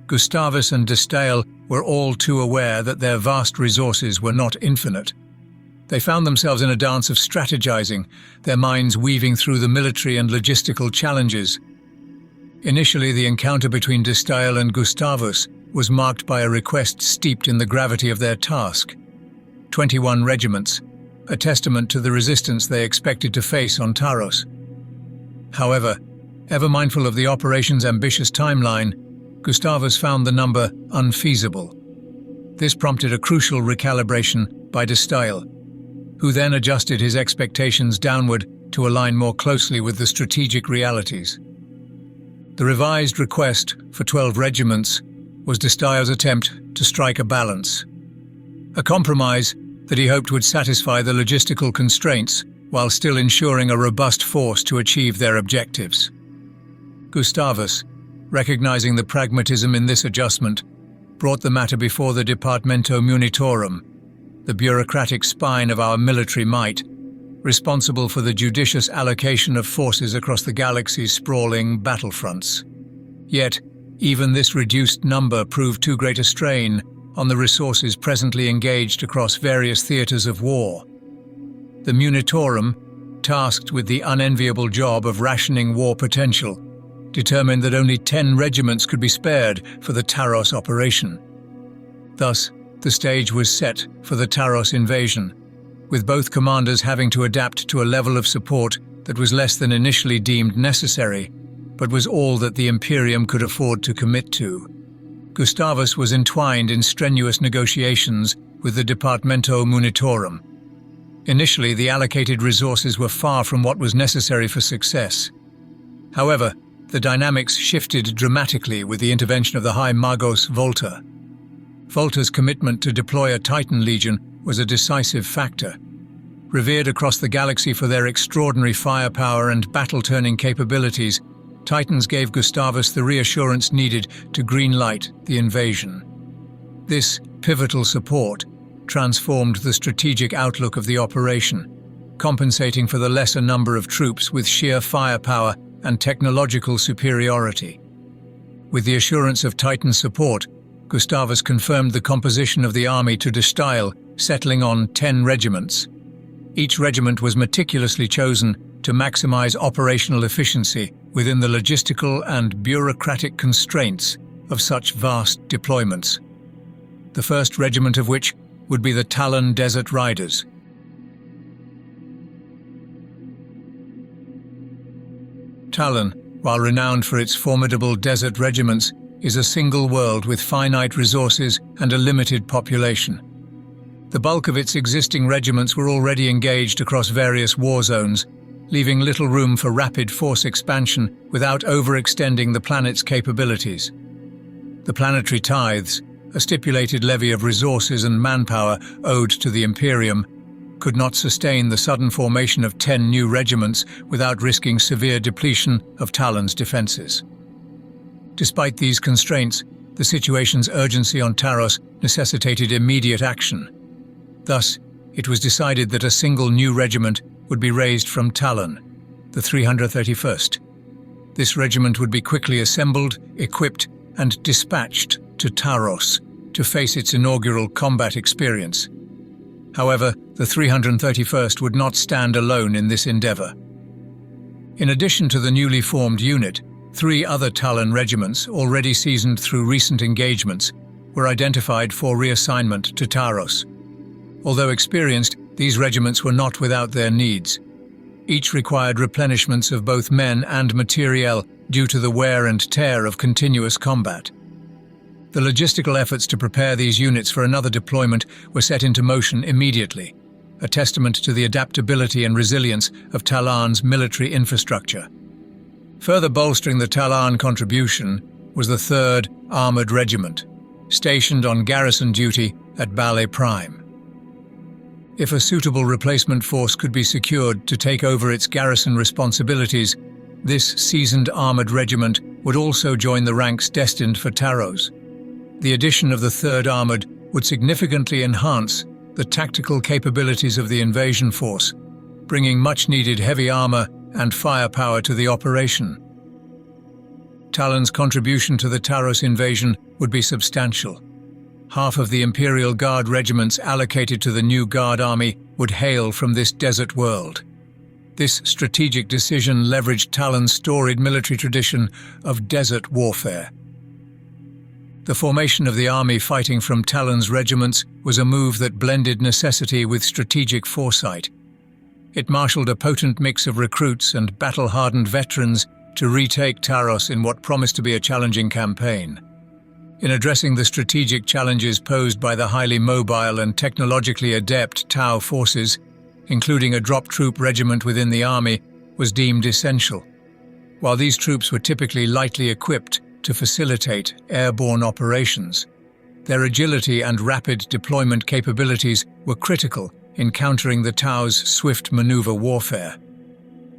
Gustavus and de Stael were all too aware that their vast resources were not infinite. They found themselves in a dance of strategizing, their minds weaving through the military and logistical challenges. Initially, the encounter between de Stael and Gustavus was marked by a request steeped in the gravity of their task: 21 regiments, a testament to the resistance they expected to face on Taros. However, ever mindful of the operation's ambitious timeline, Gustavus found the number unfeasible. This prompted a crucial recalibration by de Stael, who then adjusted his expectations downward to align more closely with the strategic realities. The revised request for 12 regiments was de Stael's attempt to strike a balance, a compromise that he hoped would satisfy the logistical constraints while still ensuring a robust force to achieve their objectives. Gustavus, recognizing the pragmatism in this adjustment, brought the matter before the Departamento Munitorum, the bureaucratic spine of our military might, responsible for the judicious allocation of forces across the galaxy's sprawling battlefronts. Yet, even this reduced number proved too great a strain on the resources presently engaged across various theaters of war. The Munitorum, tasked with the unenviable job of rationing war potential, determined that only 10 regiments could be spared for the Taros operation. Thus, the stage was set for the Taros invasion, with both commanders having to adapt to a level of support that was less than initially deemed necessary, but was all that the Imperium could afford to commit to. Gustavus was entwined in strenuous negotiations with the Departamento Munitorum. Initially, the allocated resources were far from what was necessary for success. However, the dynamics shifted dramatically with the intervention of the High Magos Volta. Volta's commitment to deploy a Titan Legion was a decisive factor. Revered across the galaxy for their extraordinary firepower and battle-turning capabilities, Titans gave Gustavus the reassurance needed to green-light the invasion. This pivotal support transformed the strategic outlook of the operation, compensating for the lesser number of troops with sheer firepower and technological superiority. With the assurance of Titan support, Gustavus confirmed the composition of the army to de style, settling on 10 regiments. Each regiment was meticulously chosen to maximize operational efficiency within the logistical and bureaucratic constraints of such vast deployments. The first regiment of which would be the Talon Desert Riders. Talon, while renowned for its formidable desert regiments, is a single world with finite resources and a limited population. The bulk of its existing regiments were already engaged across various war zones, leaving little room for rapid force expansion without overextending the planet's capabilities. The planetary tithes, a stipulated levy of resources and manpower owed to the Imperium, could not sustain the sudden formation of 10 new regiments without risking severe depletion of Talon's defenses. Despite these constraints, the situation's urgency on Taros necessitated immediate action. Thus, it was decided that a single new regiment would be raised from Talon, the 331st. This regiment would be quickly assembled, equipped, and dispatched to Taros to face its inaugural combat experience. However, the 331st would not stand alone in this endeavor. In addition to the newly formed unit, 3 other Talon regiments, already seasoned through recent engagements, were identified for reassignment to Taros. Although experienced, these regiments were not without their needs. Each required replenishments of both men and materiel due to the wear and tear of continuous combat. The logistical efforts to prepare these units for another deployment were set into motion immediately, a testament to the adaptability and resilience of Talon's military infrastructure. Further bolstering the Talon contribution was the 3rd Armored Regiment, stationed on garrison duty at Ballet Prime. If a suitable replacement force could be secured to take over its garrison responsibilities, this seasoned armored regiment would also join the ranks destined for Taros. The addition of the 3rd Armored would significantly enhance the tactical capabilities of the invasion force, bringing much-needed heavy armor and firepower to the operation. Talon's contribution to the Taros invasion would be substantial. Half of the Imperial Guard regiments allocated to the new Guard army would hail from this desert world. This strategic decision leveraged Talon's storied military tradition of desert warfare. The formation of the army fighting from Talon's regiments was a move that blended necessity with strategic foresight. It marshaled a potent mix of recruits and battle-hardened veterans to retake Taros in what promised to be a challenging campaign. In addressing the strategic challenges posed by the highly mobile and technologically adept Tau forces, including a drop troop regiment within the army, was deemed essential. While these troops were typically lightly equipped to facilitate airborne operations, their agility and rapid deployment capabilities were critical in countering the Tau's swift maneuver warfare.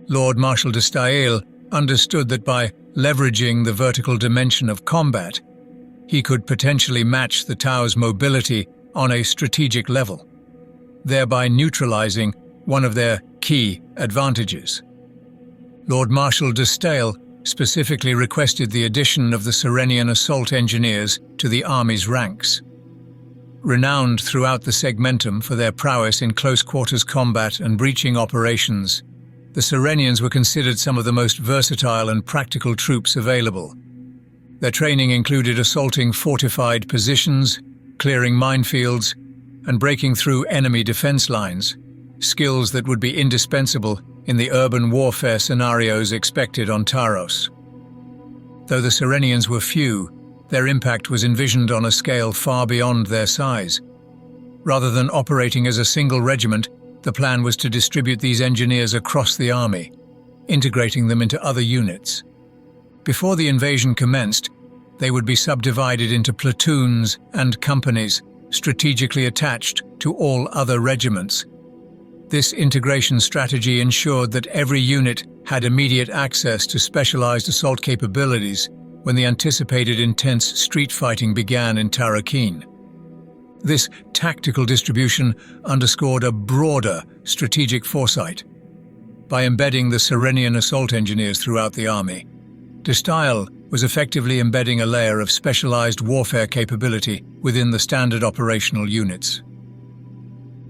Lord Marshal de Staël understood that by leveraging the vertical dimension of combat, he could potentially match the Tau's mobility on a strategic level, thereby neutralizing one of their key advantages. Lord Marshal de Staël specifically requested the addition of the Serenian assault engineers to the army's ranks. Renowned throughout the segmentum for their prowess in close-quarters combat and breaching operations, the Serenians were considered some of the most versatile and practical troops available. Their training included assaulting fortified positions, clearing minefields, and breaking through enemy defense lines, skills that would be indispensable in the urban warfare scenarios expected on Taros. Though the Serenians were few, their impact was envisioned on a scale far beyond their size. Rather than operating as a single regiment, the plan was to distribute these engineers across the army, integrating them into other units. Before the invasion commenced, they would be subdivided into platoons and companies, strategically attached to all other regiments. This integration strategy ensured that every unit had immediate access to specialized assault capabilities when the anticipated intense street fighting began in Tarokeen. This tactical distribution underscored a broader strategic foresight. By embedding the Serenian assault engineers throughout the army, de Stijl was effectively embedding a layer of specialized warfare capability within the standard operational units.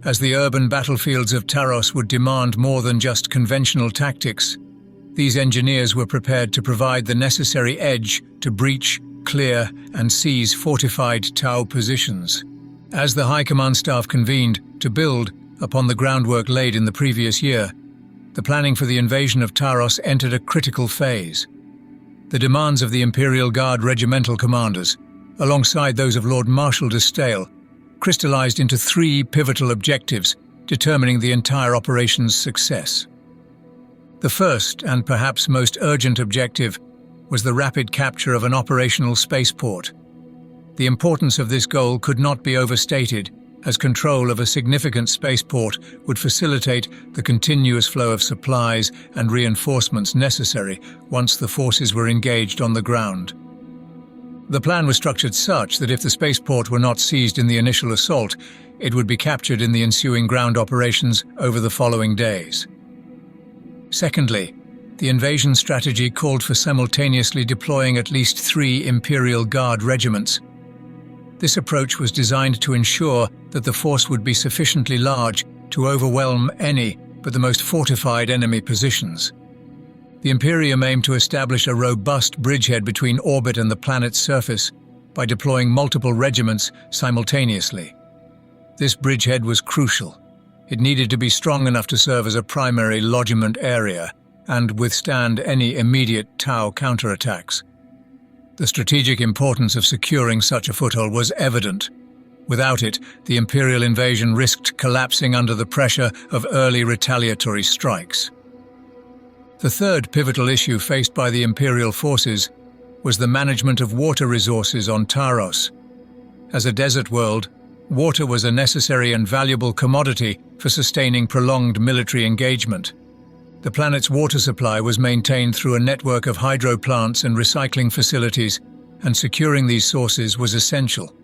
As the urban battlefields of Taros would demand more than just conventional tactics, these engineers were prepared to provide the necessary edge to breach, clear, and seize fortified Tau positions. As the High Command staff convened to build upon the groundwork laid in the previous year, the planning for the invasion of Taros entered a critical phase. The demands of the Imperial Guard regimental commanders, alongside those of Lord Marshal de Stijl, crystallized into three pivotal objectives determining the entire operation's success. The first, and perhaps most urgent objective, was the rapid capture of an operational spaceport. The importance of this goal could not be overstated, as control of a significant spaceport would facilitate the continuous flow of supplies and reinforcements necessary once the forces were engaged on the ground. The plan was structured such that if the spaceport were not seized in the initial assault, it would be captured in the ensuing ground operations over the following days. Secondly, the invasion strategy called for simultaneously deploying at least 3 Imperial Guard regiments. This approach was designed to ensure that the force would be sufficiently large to overwhelm any but the most fortified enemy positions. The Imperium aimed to establish a robust bridgehead between orbit and the planet's surface by deploying multiple regiments simultaneously. This bridgehead was crucial. It needed to be strong enough to serve as a primary lodgement area and withstand any immediate Tau counterattacks. The strategic importance of securing such a foothold was evident. Without it, the Imperial invasion risked collapsing under the pressure of early retaliatory strikes. The third pivotal issue faced by the Imperial forces was the management of water resources on Taros. As a desert world, water was a necessary and valuable commodity for sustaining prolonged military engagement. The planet's water supply was maintained through a network of hydro plants and recycling facilities, and securing these sources was essential.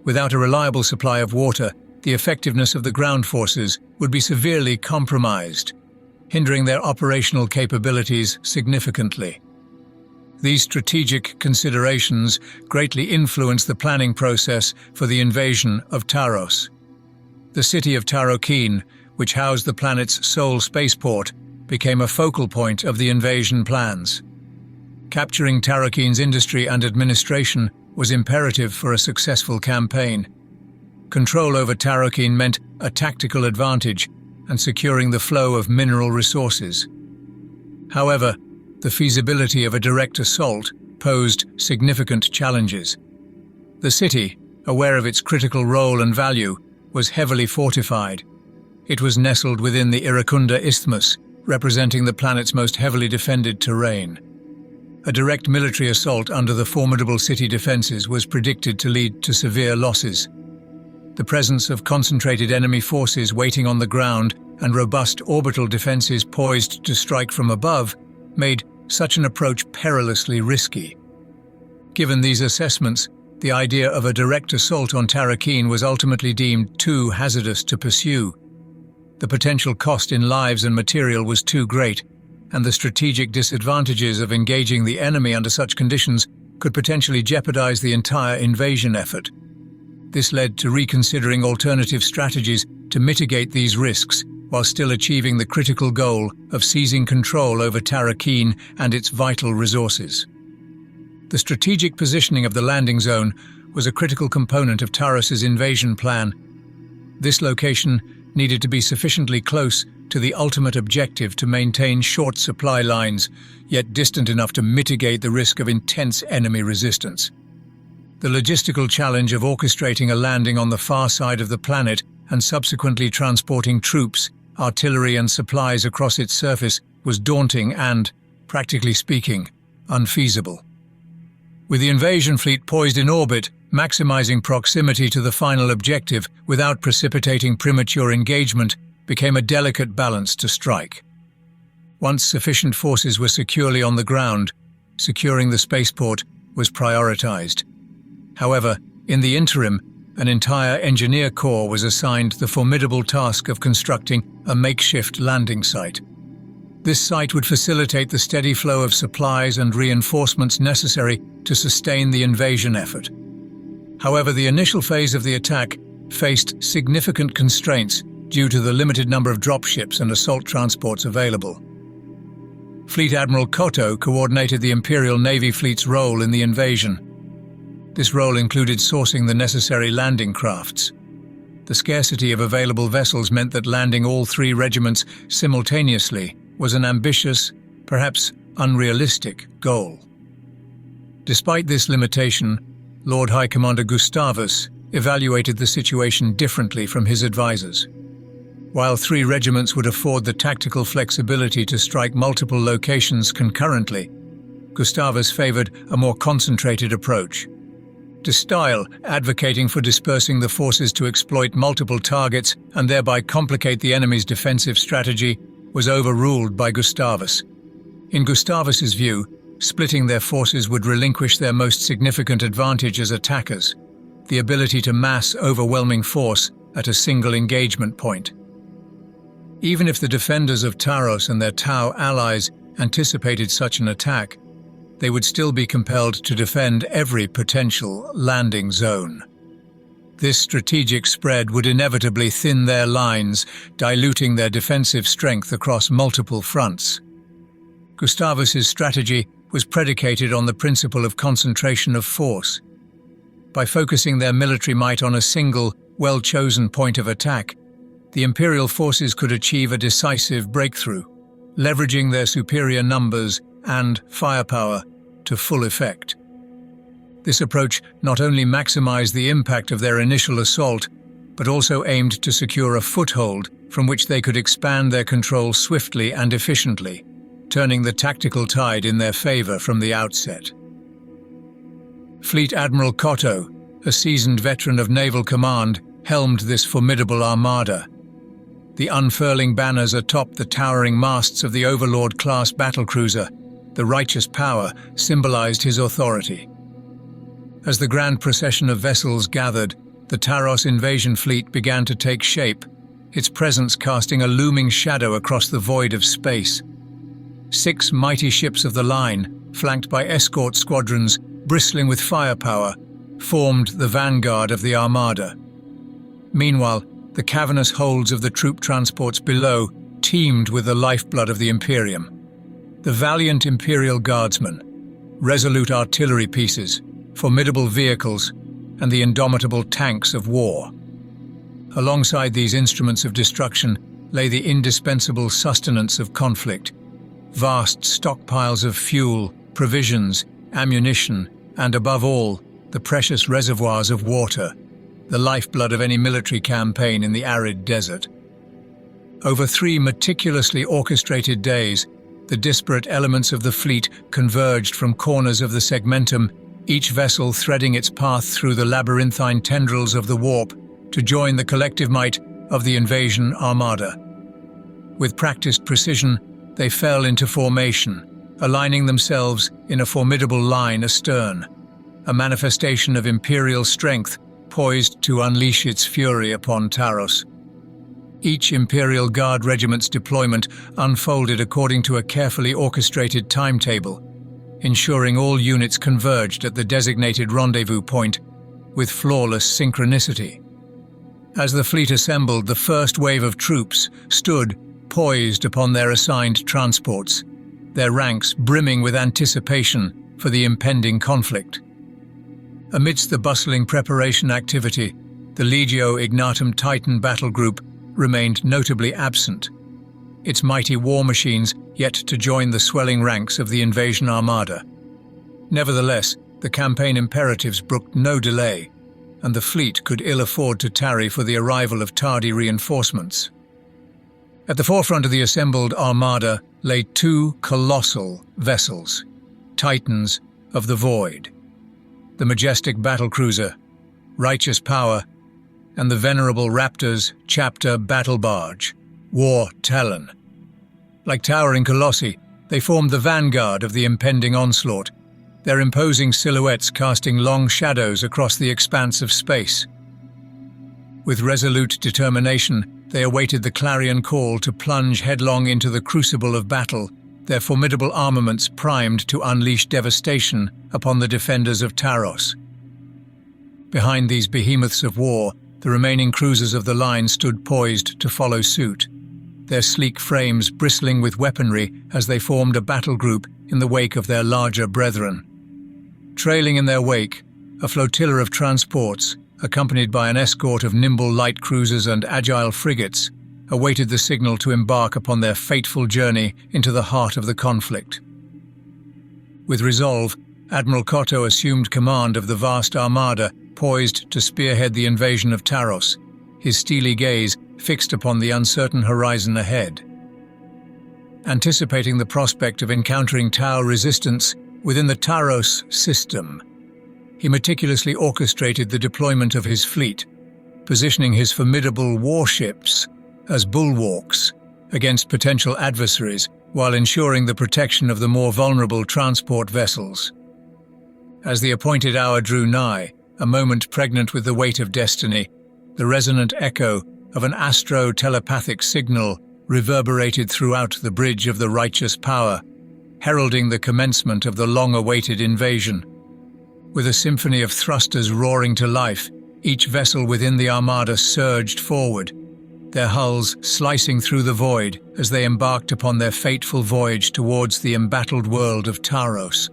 Without a reliable supply of water, the effectiveness of the ground forces would be severely compromised, hindering their operational capabilities significantly. These strategic considerations greatly influenced the planning process for the invasion of Taros. The city of Tarokeen, which housed the planet's sole spaceport, became a focal point of the invasion plans. Capturing Tarokeen's industry and administration was imperative for a successful campaign. Control over Tarokeen meant a tactical advantage and securing the flow of mineral resources. However, the feasibility of a direct assault posed significant challenges. The city, aware of its critical role and value, was heavily fortified. It was nestled within the Iracunda Isthmus, representing the planet's most heavily defended terrain. A direct military assault under the formidable city defenses was predicted to lead to severe losses. The presence of concentrated enemy forces waiting on the ground and robust orbital defenses poised to strike from above made such an approach perilously risky. Given these assessments, the idea of a direct assault on Tarokeen was ultimately deemed too hazardous to pursue. The potential cost in lives and material was too great, and the strategic disadvantages of engaging the enemy under such conditions could potentially jeopardize the entire invasion effort. This led to reconsidering alternative strategies to mitigate these risks while still achieving the critical goal of seizing control over Tarokeen and its vital resources. The strategic positioning of the landing zone was a critical component of Taros's invasion plan. This location needed to be sufficiently close to the ultimate objective to maintain short supply lines, yet distant enough to mitigate the risk of intense enemy resistance. The logistical challenge of orchestrating a landing on the far side of the planet and subsequently transporting troops, artillery and supplies across its surface was daunting and, practically speaking, unfeasible. With the invasion fleet poised in orbit, Maximizing proximity to the final objective without precipitating premature engagement became a delicate balance to strike. Once sufficient forces were securely on the ground, securing the spaceport was prioritized. However, in the interim, an entire engineer corps was assigned the formidable task of constructing a makeshift landing site. This site would facilitate the steady flow of supplies and reinforcements necessary to sustain the invasion effort. However, the initial phase of the attack faced significant constraints due to the limited number of dropships and assault transports available. Fleet Admiral Koto coordinated the Imperial Navy Fleet's role in the invasion. This role included sourcing the necessary landing crafts. The scarcity of available vessels meant that landing all 3 regiments simultaneously was an ambitious, perhaps unrealistic, goal. Despite this limitation, Lord High Commander Gustavus evaluated the situation differently from his advisors. While 3 regiments would afford the tactical flexibility to strike multiple locations concurrently, Gustavus favored a more concentrated approach. De Style, advocating for dispersing the forces to exploit multiple targets and thereby complicate the enemy's defensive strategy, was overruled by Gustavus. In Gustavus's view, splitting their forces would relinquish their most significant advantage as attackers, the ability to mass overwhelming force at a single engagement point. Even if the defenders of Taros and their Tau allies anticipated such an attack, they would still be compelled to defend every potential landing zone. This strategic spread would inevitably thin their lines, diluting their defensive strength across multiple fronts. Gustavus's strategy was predicated on the principle of concentration of force. By focusing their military might on a single, well-chosen point of attack, the Imperial forces could achieve a decisive breakthrough, leveraging their superior numbers and firepower to full effect. This approach not only maximized the impact of their initial assault, but also aimed to secure a foothold from which they could expand their control swiftly and efficiently, turning the tactical tide in their favor from the outset. Fleet Admiral Koto, a seasoned veteran of naval command, helmed this formidable armada. The unfurling banners atop the towering masts of the Overlord-class battlecruiser, the Righteous Power, symbolized his authority. As the grand procession of vessels gathered, the Taros invasion fleet began to take shape, its presence casting a looming shadow across the void of space. 6 mighty ships of the line, flanked by escort squadrons bristling with firepower, formed the vanguard of the armada. Meanwhile, the cavernous holds of the troop transports below teemed with the lifeblood of the Imperium. The valiant Imperial Guardsmen, resolute artillery pieces, formidable vehicles, and the indomitable tanks of war. Alongside these instruments of destruction lay the indispensable sustenance of conflict, vast stockpiles of fuel, provisions, ammunition, and above all, the precious reservoirs of water, the lifeblood of any military campaign in the arid desert. Over 3 meticulously orchestrated days, the disparate elements of the fleet converged from corners of the segmentum, each vessel threading its path through the labyrinthine tendrils of the warp to join the collective might of the invasion armada. With practiced precision, they fell into formation, aligning themselves in a formidable line astern, a manifestation of Imperial strength poised to unleash its fury upon Taros. Each Imperial Guard regiment's deployment unfolded according to a carefully orchestrated timetable, ensuring all units converged at the designated rendezvous point with flawless synchronicity. As the fleet assembled, the first wave of troops stood poised upon their assigned transports, their ranks brimming with anticipation for the impending conflict. Amidst the bustling preparation activity, the Legio Ignatum Titan battle group remained notably absent, its mighty war machines yet to join the swelling ranks of the invasion armada. Nevertheless, the campaign imperatives brooked no delay, and the fleet could ill afford to tarry for the arrival of tardy reinforcements. At the forefront of the assembled armada lay 2 colossal vessels, Titans of the Void. The majestic battlecruiser, Righteous Power, and the venerable Raptors Chapter Battle Barge, War Talon. Like towering colossi, they formed the vanguard of the impending onslaught, their imposing silhouettes casting long shadows across the expanse of space. With resolute determination, they awaited the clarion call to plunge headlong into the crucible of battle, their formidable armaments primed to unleash devastation upon the defenders of Taros. Behind these behemoths of war, the remaining cruisers of the line stood poised to follow suit, their sleek frames bristling with weaponry as they formed a battle group in the wake of their larger brethren. Trailing in their wake, a flotilla of transports, accompanied by an escort of nimble light cruisers and agile frigates, awaited the signal to embark upon their fateful journey into the heart of the conflict. With resolve, Admiral Cotto assumed command of the vast armada poised to spearhead the invasion of Taros, his steely gaze fixed upon the uncertain horizon ahead. Anticipating the prospect of encountering Tau resistance within the Taros system, he meticulously orchestrated the deployment of his fleet, positioning his formidable warships as bulwarks against potential adversaries while ensuring the protection of the more vulnerable transport vessels. As the appointed hour drew nigh, a moment pregnant with the weight of destiny, the resonant echo of an astro-telepathic signal reverberated throughout the bridge of the Righteous Power, heralding the commencement of the long-awaited invasion. With a symphony of thrusters roaring to life, each vessel within the armada surged forward, their hulls slicing through the void as they embarked upon their fateful voyage towards the embattled world of Taros.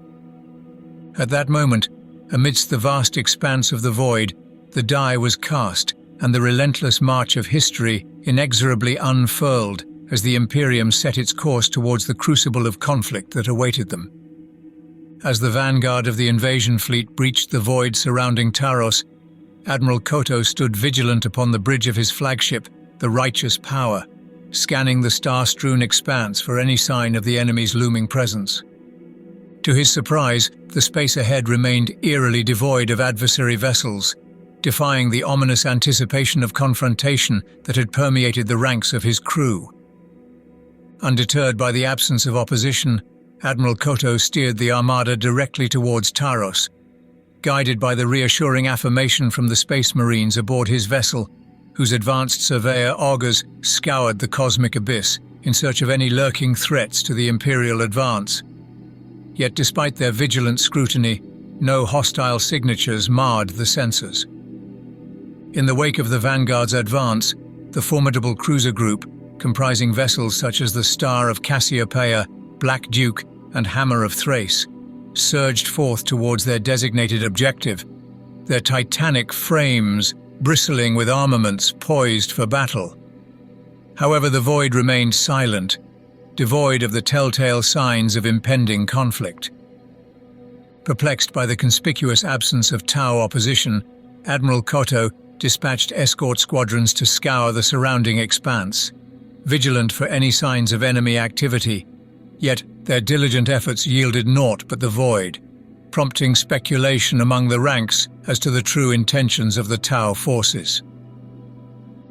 At that moment, amidst the vast expanse of the void, the die was cast, and the relentless march of history inexorably unfurled as the Imperium set its course towards the crucible of conflict that awaited them. As the vanguard of the invasion fleet breached the void surrounding Taros, Admiral Cotto stood vigilant upon the bridge of his flagship, the Righteous Power, scanning the star-strewn expanse for any sign of the enemy's looming presence. To his surprise, the space ahead remained eerily devoid of adversary vessels, defying the ominous anticipation of confrontation that had permeated the ranks of his crew. Undeterred by the absence of opposition, Admiral Cotto steered the armada directly towards Taros, guided by the reassuring affirmation from the Space Marines aboard his vessel, whose advanced surveyor augurs scoured the cosmic abyss in search of any lurking threats to the Imperial advance. Yet despite their vigilant scrutiny, no hostile signatures marred the sensors. In the wake of the Vanguard's advance, the formidable cruiser group, comprising vessels such as the Star of Cassiopeia, Black Duke, and Hammer of Thrace, surged forth towards their designated objective, their titanic frames bristling with armaments poised for battle. However, the void remained silent, devoid of the telltale signs of impending conflict. Perplexed by the conspicuous absence of Tau opposition, Admiral Cotto dispatched escort squadrons to scour the surrounding expanse, vigilant for any signs of enemy activity, yet their diligent efforts yielded naught but the void, prompting speculation among the ranks as to the true intentions of the Tau forces.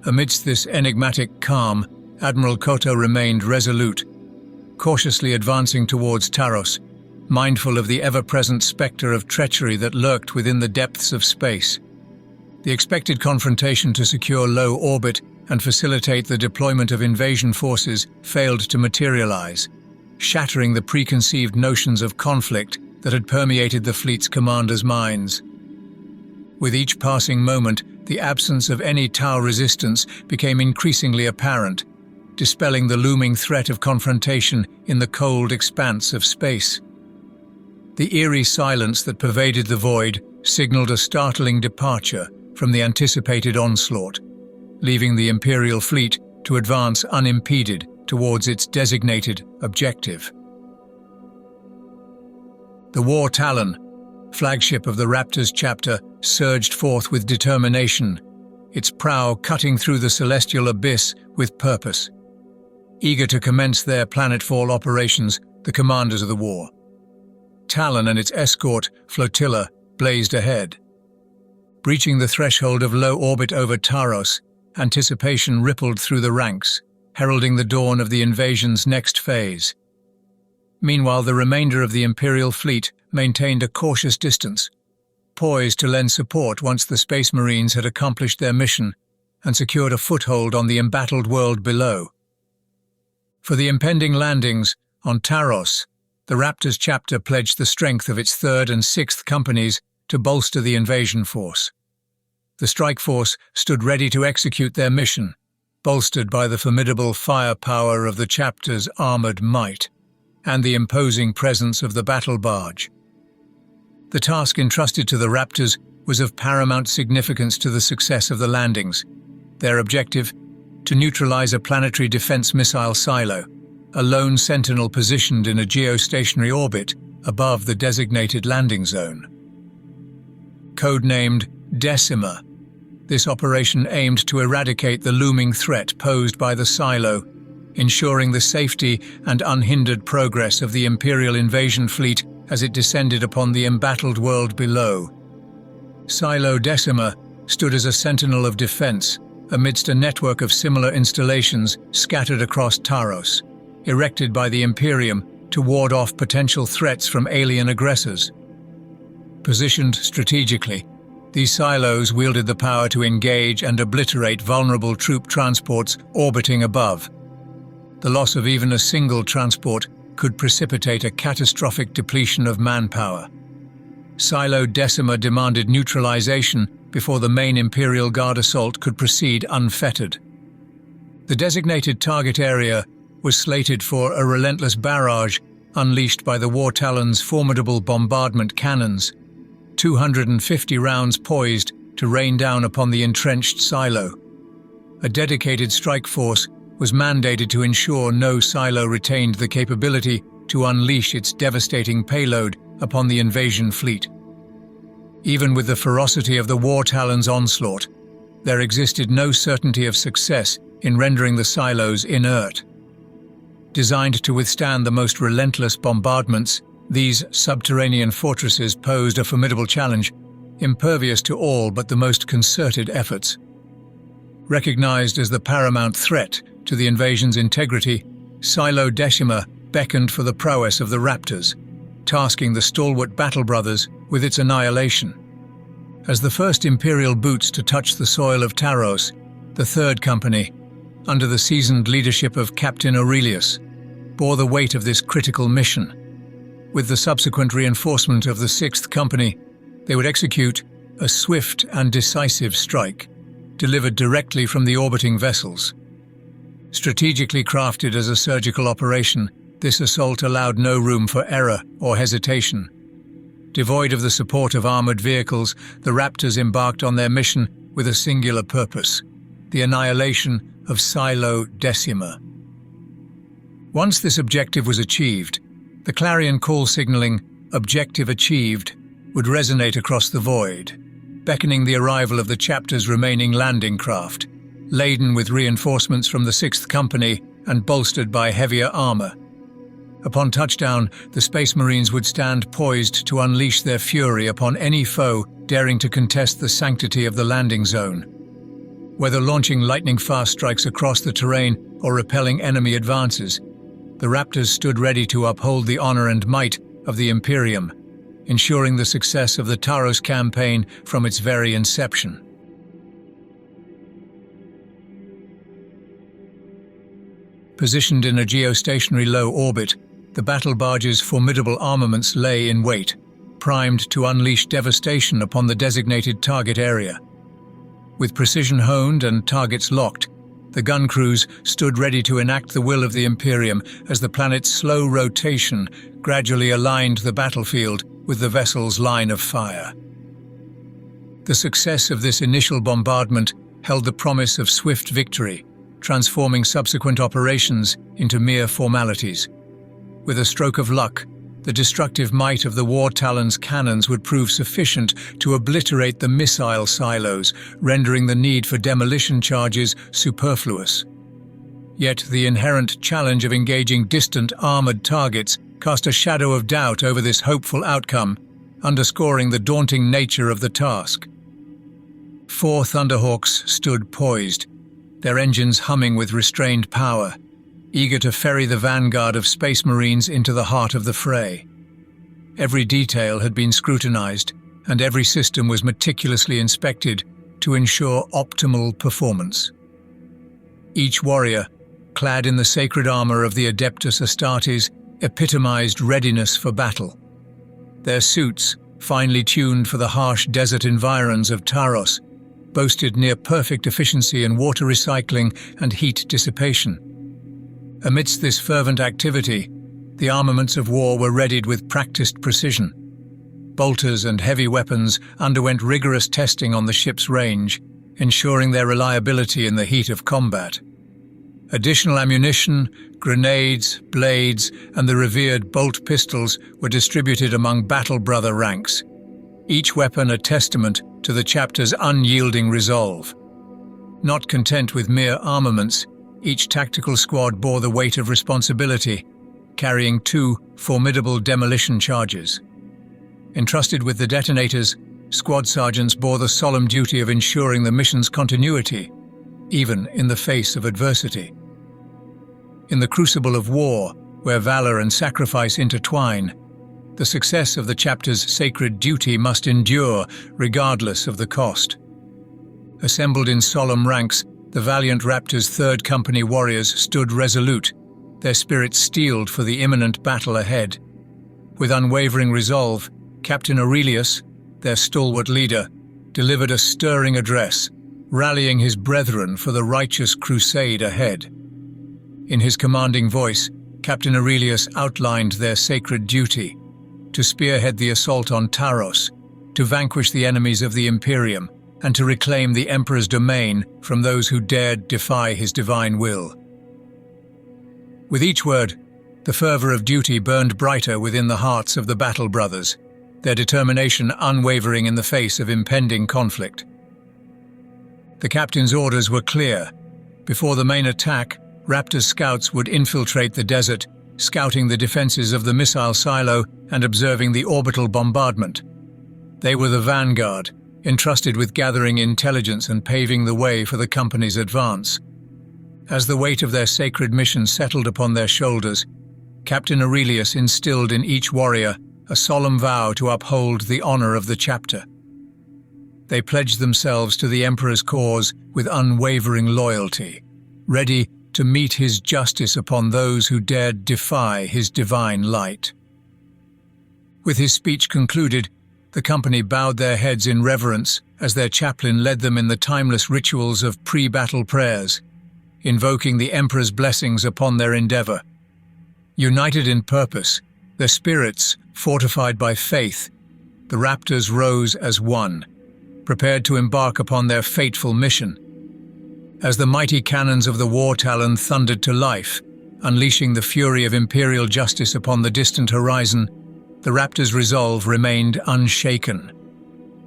Amidst this enigmatic calm, Admiral Cotto remained resolute, cautiously advancing towards Taros, mindful of the ever-present spectre of treachery that lurked within the depths of space. The expected confrontation to secure low orbit and facilitate the deployment of invasion forces failed to materialize, shattering the preconceived notions of conflict that had permeated the fleet's commanders' minds. With each passing moment, the absence of any Tau resistance became increasingly apparent, dispelling the looming threat of confrontation in the cold expanse of space. The eerie silence that pervaded the void signaled a startling departure from the anticipated onslaught, leaving the Imperial fleet to advance unimpeded towards its designated objective. The War Talon, flagship of the Raptors chapter, surged forth with determination, its prow cutting through the celestial abyss with purpose. Eager to commence their planetfall operations, the commanders of the war, Talon and its escort flotilla, blazed ahead. Breaching the threshold of low orbit over Taros, anticipation rippled through the ranks, heralding the dawn of the invasion's next phase. Meanwhile, the remainder of the Imperial fleet maintained a cautious distance, poised to lend support once the Space Marines had accomplished their mission and secured a foothold on the embattled world below. For the impending landings on Taros, the Raptors chapter pledged the strength of its 3rd and 6th companies to bolster the invasion force. The strike force stood ready to execute their mission, bolstered by the formidable firepower of the chapter's armoured might and the imposing presence of the battle barge. The task entrusted to the Raptors was of paramount significance to the success of the landings. Their objective? To neutralize a planetary defense missile silo, a lone sentinel positioned in a geostationary orbit above the designated landing zone. Codenamed Decima, this operation aimed to eradicate the looming threat posed by the silo, ensuring the safety and unhindered progress of the Imperial invasion fleet as it descended upon the embattled world below. Silo Decima stood as a sentinel of defense amidst a network of similar installations scattered across Taros, erected by the Imperium to ward off potential threats from alien aggressors. Positioned strategically, these silos wielded the power to engage and obliterate vulnerable troop transports orbiting above. The loss of even a single transport could precipitate a catastrophic depletion of manpower. Silo Decima demanded neutralization before the main Imperial Guard assault could proceed unfettered. The designated target area was slated for a relentless barrage unleashed by the War Talon's formidable bombardment cannons, 250 rounds poised to rain down upon the entrenched silo. A dedicated strike force was mandated to ensure no silo retained the capability to unleash its devastating payload upon the invasion fleet. Even with the ferocity of the War Talon's onslaught, there existed no certainty of success in rendering the silos inert. Designed to withstand the most relentless bombardments, these subterranean fortresses posed a formidable challenge, impervious to all but the most concerted efforts. Recognized as the paramount threat to the invasion's integrity, Silo Decima beckoned for the prowess of the Raptors, tasking the stalwart Battle Brothers with its annihilation. As the first Imperial boots to touch the soil of Taros, the 3rd Company, under the seasoned leadership of Captain Aurelius, bore the weight of this critical mission. With the subsequent reinforcement of the 6th Company, they would execute a swift and decisive strike, delivered directly from the orbiting vessels. Strategically crafted as a surgical operation, this assault allowed no room for error or hesitation. Devoid of the support of armored vehicles, the Raptors embarked on their mission with a singular purpose: the annihilation of Silo Decima. Once this objective was achieved, the clarion call signaling "Objective Achieved" would resonate across the void, beckoning the arrival of the chapter's remaining landing craft, laden with reinforcements from the 6th Company and bolstered by heavier armor. Upon touchdown, the Space Marines would stand poised to unleash their fury upon any foe daring to contest the sanctity of the landing zone. Whether launching lightning-fast strikes across the terrain or repelling enemy advances, the Raptors stood ready to uphold the honor and might of the Imperium, ensuring the success of the Taros Campaign from its very inception. Positioned in a geostationary low orbit, the battle barge's formidable armaments lay in wait, primed to unleash devastation upon the designated target area. With precision honed and targets locked, the gun crews stood ready to enact the will of the Imperium as the planet's slow rotation gradually aligned the battlefield with the vessel's line of fire. The success of this initial bombardment held the promise of swift victory, transforming subsequent operations into mere formalities. With a stroke of luck, the destructive might of the War Talon's cannons would prove sufficient to obliterate the missile silos, rendering the need for demolition charges superfluous. Yet the inherent challenge of engaging distant armored targets cast a shadow of doubt over this hopeful outcome, underscoring the daunting nature of the task. 4 Thunderhawks stood poised, their engines humming with restrained power, eager to ferry the vanguard of Space Marines into the heart of the fray. Every detail had been scrutinized, and every system was meticulously inspected to ensure optimal performance. Each warrior, clad in the sacred armor of the Adeptus Astartes, epitomized readiness for battle. Their suits, finely tuned for the harsh desert environs of Taros, boasted near-perfect efficiency in water recycling and heat dissipation. Amidst this fervent activity, the armaments of war were readied with practiced precision. Bolters and heavy weapons underwent rigorous testing on the ship's range, ensuring their reliability in the heat of combat. Additional ammunition, grenades, blades, and the revered bolt pistols were distributed among battle brother ranks, each weapon a testament to the chapter's unyielding resolve. Not content with mere armaments, each tactical squad bore the weight of responsibility, carrying 2 formidable demolition charges. Entrusted with the detonators, squad sergeants bore the solemn duty of ensuring the mission's continuity, even in the face of adversity. In the crucible of war, where valor and sacrifice intertwine, the success of the chapter's sacred duty must endure regardless of the cost. Assembled in solemn ranks, the valiant Raptor's 3rd Company warriors stood resolute, their spirits steeled for the imminent battle ahead. With unwavering resolve, Captain Aurelius, their stalwart leader, delivered a stirring address, rallying his brethren for the righteous crusade ahead. In his commanding voice, Captain Aurelius outlined their sacred duty: to spearhead the assault on Taros, to vanquish the enemies of the Imperium, and to reclaim the Emperor's domain from those who dared defy his divine will. With each word, the fervor of duty burned brighter within the hearts of the battle brothers, their determination unwavering in the face of impending conflict. The captain's orders were clear. Before the main attack, Raptor's scouts would infiltrate the desert, scouting the defenses of the missile silo and observing the orbital bombardment. They were the vanguard, entrusted with gathering intelligence and paving the way for the company's advance. As the weight of their sacred mission settled upon their shoulders, Captain Aurelius instilled in each warrior a solemn vow to uphold the honor of the chapter. They pledged themselves to the Emperor's cause with unwavering loyalty, ready to meet his justice upon those who dared defy his divine light. With his speech concluded, the company bowed their heads in reverence as their chaplain led them in the timeless rituals of pre-battle prayers, invoking the Emperor's blessings upon their endeavor. United in purpose, their spirits fortified by faith, the Raptors rose as one, prepared to embark upon their fateful mission. As the mighty cannons of the War Talon thundered to life, unleashing the fury of imperial justice upon the distant horizon, the Raptors' resolve remained unshaken.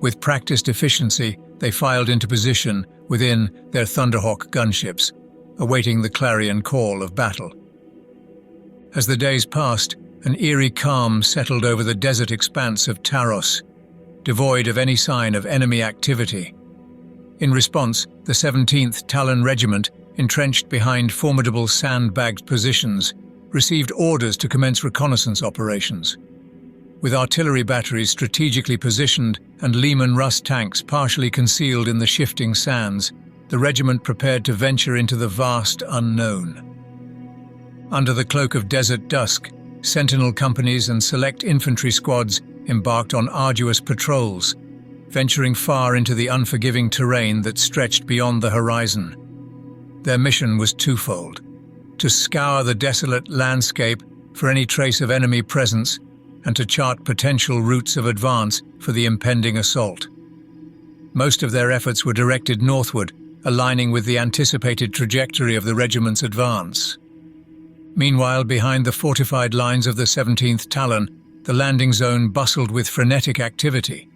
With practiced efficiency, they filed into position within their Thunderhawk gunships, awaiting the clarion call of battle. As the days passed, an eerie calm settled over the desert expanse of Taros, devoid of any sign of enemy activity. In response, the 17th Talon Regiment, entrenched behind formidable sandbagged positions, received orders to commence reconnaissance operations. With artillery batteries strategically positioned and Lehman Russ tanks partially concealed in the shifting sands, the regiment prepared to venture into the vast unknown. Under the cloak of desert dusk, sentinel companies and select infantry squads embarked on arduous patrols, venturing far into the unforgiving terrain that stretched beyond the horizon. Their mission was twofold: to scour the desolate landscape for any trace of enemy presence, and to chart potential routes of advance for the impending assault. Most of their efforts were directed northward, aligning with the anticipated trajectory of the regiment's advance. Meanwhile, behind the fortified lines of the 17th Talon, the landing zone bustled with frenetic activity.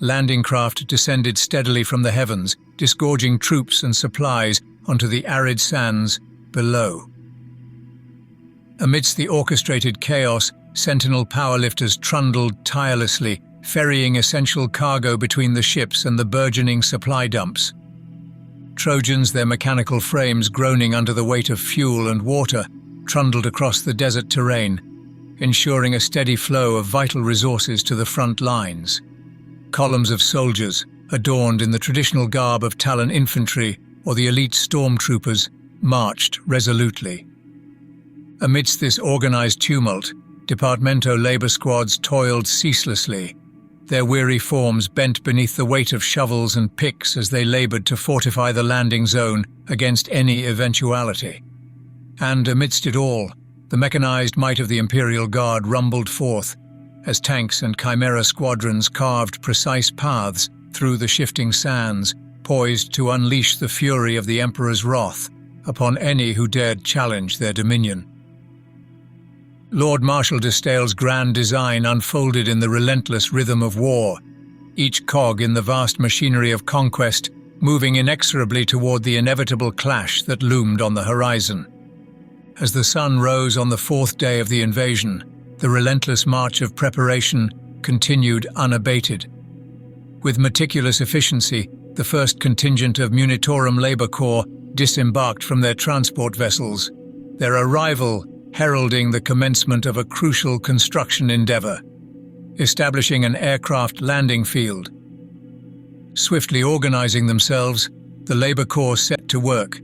Landing craft descended steadily from the heavens, disgorging troops and supplies onto the arid sands below. Amidst the orchestrated chaos, Sentinel powerlifters trundled tirelessly, ferrying essential cargo between the ships and the burgeoning supply dumps. Trojans, their mechanical frames groaning under the weight of fuel and water, trundled across the desert terrain, ensuring a steady flow of vital resources to the front lines. Columns of soldiers, adorned in the traditional garb of Talon infantry or the elite stormtroopers, marched resolutely. Amidst this organized tumult, Departamento labor squads toiled ceaselessly, their weary forms bent beneath the weight of shovels and picks as they labored to fortify the landing zone against any eventuality. And amidst it all, the mechanized might of the Imperial Guard rumbled forth as tanks and Chimera squadrons carved precise paths through the shifting sands, poised to unleash the fury of the Emperor's wrath upon any who dared challenge their dominion. Lord Marshal de Stael's grand design unfolded in the relentless rhythm of war, each cog in the vast machinery of conquest moving inexorably toward the inevitable clash that loomed on the horizon. As the sun rose on the fourth day of the invasion, the relentless march of preparation continued unabated. With meticulous efficiency, the first contingent of Munitorum Labor Corps disembarked from their transport vessels, their arrival heralding the commencement of a crucial construction endeavor, establishing an aircraft landing field. Swiftly organizing themselves, the Labor Corps set to work,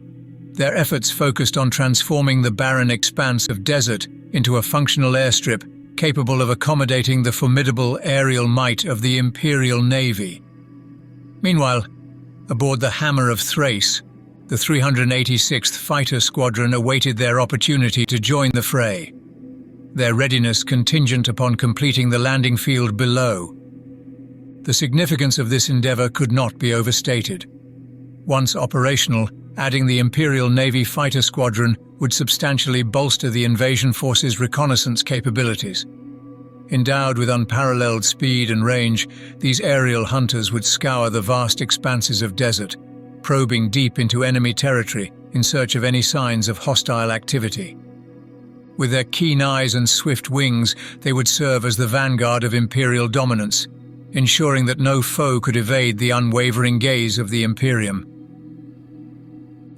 their efforts focused on transforming the barren expanse of desert into a functional airstrip capable of accommodating the formidable aerial might of the Imperial Navy. Meanwhile, aboard the Hammer of Thrace, the 386th Fighter Squadron awaited their opportunity to join the fray, their readiness contingent upon completing the landing field below. The significance of this endeavor could not be overstated. Once operational, adding the Imperial Navy Fighter Squadron would substantially bolster the invasion force's reconnaissance capabilities. Endowed with unparalleled speed and range, these aerial hunters would scour the vast expanses of desert, probing deep into enemy territory in search of any signs of hostile activity. With their keen eyes and swift wings, they would serve as the vanguard of Imperial dominance, ensuring that no foe could evade the unwavering gaze of the Imperium.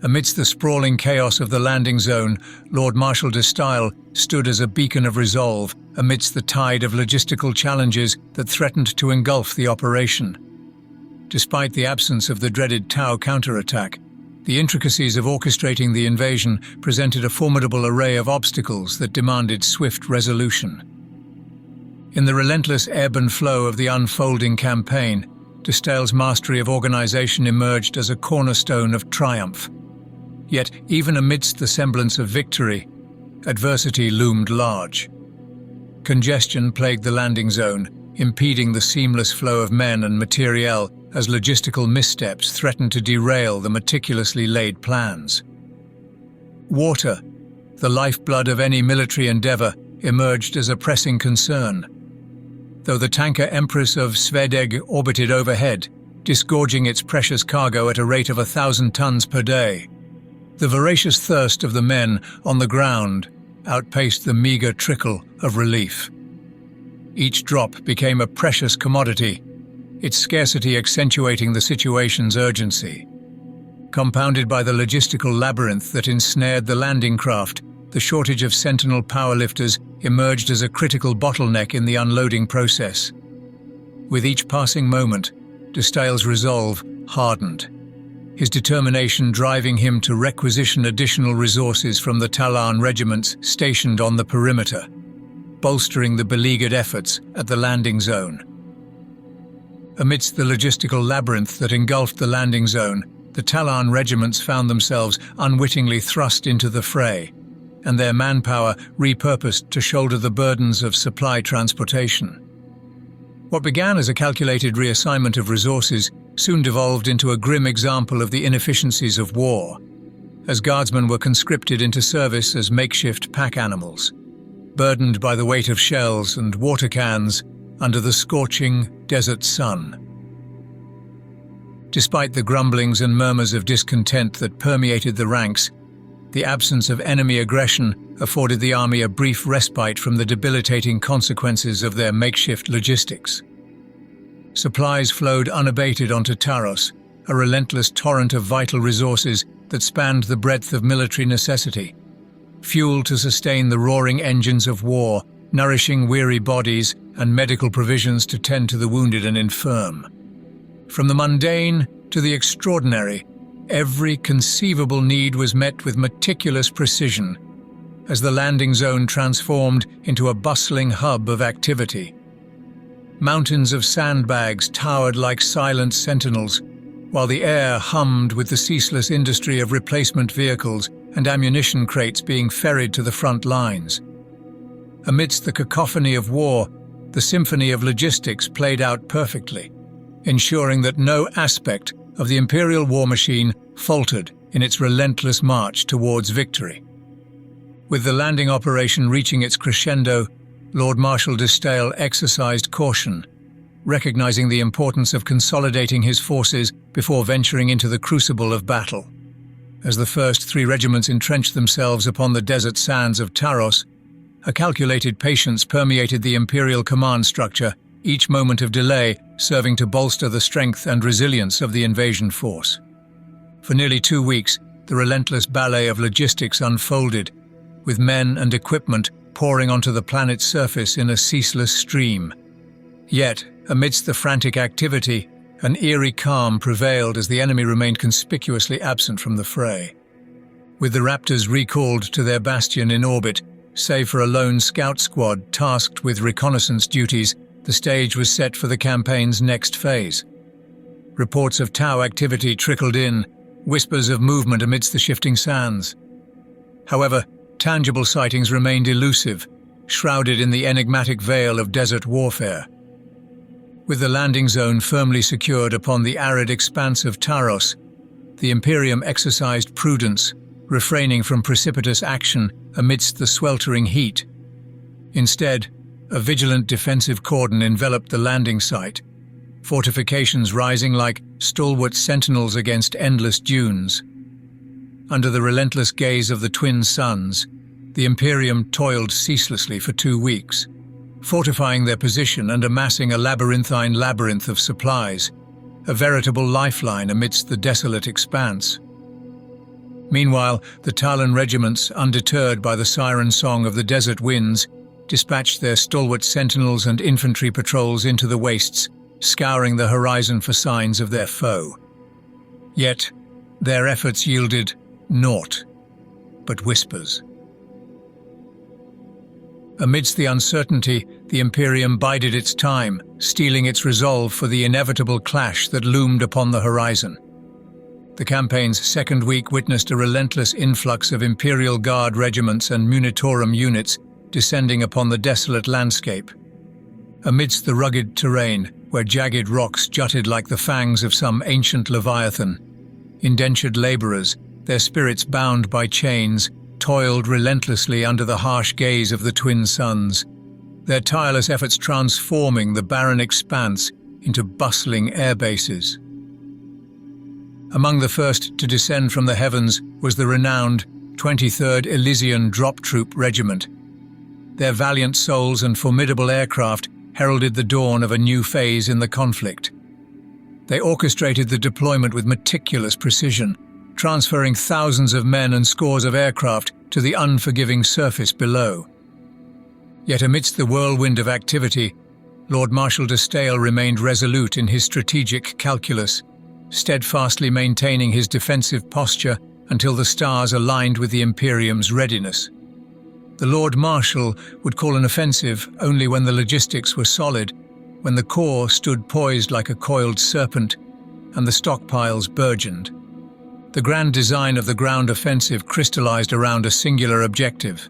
Amidst the sprawling chaos of the landing zone, Lord Marshal de Stael stood as a beacon of resolve amidst the tide of logistical challenges that threatened to engulf the operation. Despite the absence of the dreaded Tau counterattack, the intricacies of orchestrating the invasion presented a formidable array of obstacles that demanded swift resolution. In the relentless ebb and flow of the unfolding campaign, de Stael's mastery of organization emerged as a cornerstone of triumph. Yet, even amidst the semblance of victory, adversity loomed large. Congestion plagued the landing zone, impeding the seamless flow of men and materiel as logistical missteps threatened to derail the meticulously laid plans. Water, the lifeblood of any military endeavor, emerged as a pressing concern. Though the tanker Empress of Svedeg orbited overhead, disgorging its precious cargo at a rate of 1,000 tons per day, the voracious thirst of the men on the ground outpaced the meager trickle of relief. Each drop became a precious commodity, its scarcity accentuating the situation's urgency. Compounded by the logistical labyrinth that ensnared the landing craft, the shortage of Sentinel powerlifters emerged as a critical bottleneck in the unloading process. With each passing moment, de Stael's resolve hardened, his determination driving him to requisition additional resources from the Talan regiments stationed on the perimeter, bolstering the beleaguered efforts at the landing zone. Amidst the logistical labyrinth that engulfed the landing zone, the Talan regiments found themselves unwittingly thrust into the fray, and their manpower repurposed to shoulder the burdens of supply transportation. What began as a calculated reassignment of resources soon devolved into a grim example of the inefficiencies of war, as guardsmen were conscripted into service as makeshift pack animals, burdened by the weight of shells and water cans under the scorching desert sun. Despite the grumblings and murmurs of discontent that permeated the ranks, the absence of enemy aggression afforded the army a brief respite from the debilitating consequences of their makeshift logistics. Supplies flowed unabated onto Taros, a relentless torrent of vital resources that spanned the breadth of military necessity. Fuel to sustain the roaring engines of war, nourishing weary bodies, and medical provisions to tend to the wounded and infirm. From the mundane to the extraordinary, every conceivable need was met with meticulous precision, as the landing zone transformed into a bustling hub of activity. Mountains of sandbags towered like silent sentinels, while the air hummed with the ceaseless industry of replacement vehicles and ammunition crates being ferried to the front lines. Amidst the cacophony of war, the symphony of logistics played out perfectly, ensuring that no aspect of the Imperial war machine faltered in its relentless march towards victory. With the landing operation reaching its crescendo, Lord Marshal Disdale exercised caution, recognizing the importance of consolidating his forces before venturing into the crucible of battle. As the first 3 regiments entrenched themselves upon the desert sands of Taros, a calculated patience permeated the Imperial command structure, each moment of delay serving to bolster the strength and resilience of the invasion force. For nearly 2 weeks, the relentless ballet of logistics unfolded, with men and equipment pouring onto the planet's surface in a ceaseless stream. Yet, amidst the frantic activity, an eerie calm prevailed as the enemy remained conspicuously absent from the fray. With the Raptors recalled to their bastion in orbit, save for a lone scout squad tasked with reconnaissance duties, the stage was set for the campaign's next phase. Reports of Tau activity trickled in, whispers of movement amidst the shifting sands. However, tangible sightings remained elusive, shrouded in the enigmatic veil of desert warfare. With the landing zone firmly secured upon the arid expanse of Taros, the Imperium exercised prudence, refraining from precipitous action amidst the sweltering heat. Instead, a vigilant defensive cordon enveloped the landing site, fortifications rising like stalwart sentinels against endless dunes. Under the relentless gaze of the twin suns, the Imperium toiled ceaselessly for 2 weeks, fortifying their position and amassing a labyrinthine labyrinth of supplies, a veritable lifeline amidst the desolate expanse. Meanwhile, the Talon regiments, undeterred by the siren song of the desert winds, dispatched their stalwart sentinels and infantry patrols into the wastes, scouring the horizon for signs of their foe. Yet, their efforts yielded naught but whispers. Amidst the uncertainty, the Imperium bided its time, steeling its resolve for the inevitable clash that loomed upon the horizon. The campaign's second week witnessed a relentless influx of Imperial Guard regiments and Munitorum units descending upon the desolate landscape. Amidst the rugged terrain, where jagged rocks jutted like the fangs of some ancient leviathan, indentured laborers, their spirits bound by chains, toiled relentlessly under the harsh gaze of the twin suns, their tireless efforts transforming the barren expanse into bustling air bases. Among the first to descend from the heavens was the renowned 23rd Elysian Drop Troop Regiment. Their valiant souls and formidable aircraft heralded the dawn of a new phase in the conflict. They orchestrated the deployment with meticulous precision, transferring thousands of men and scores of aircraft to the unforgiving surface below. Yet amidst the whirlwind of activity, Lord Marshal Disdale remained resolute in his strategic calculus, steadfastly maintaining his defensive posture until the stars aligned with the Imperium's readiness. The Lord Marshal would call an offensive only when the logistics were solid, when the core stood poised like a coiled serpent, and the stockpiles burgeoned. The grand design of the ground offensive crystallized around a singular objective: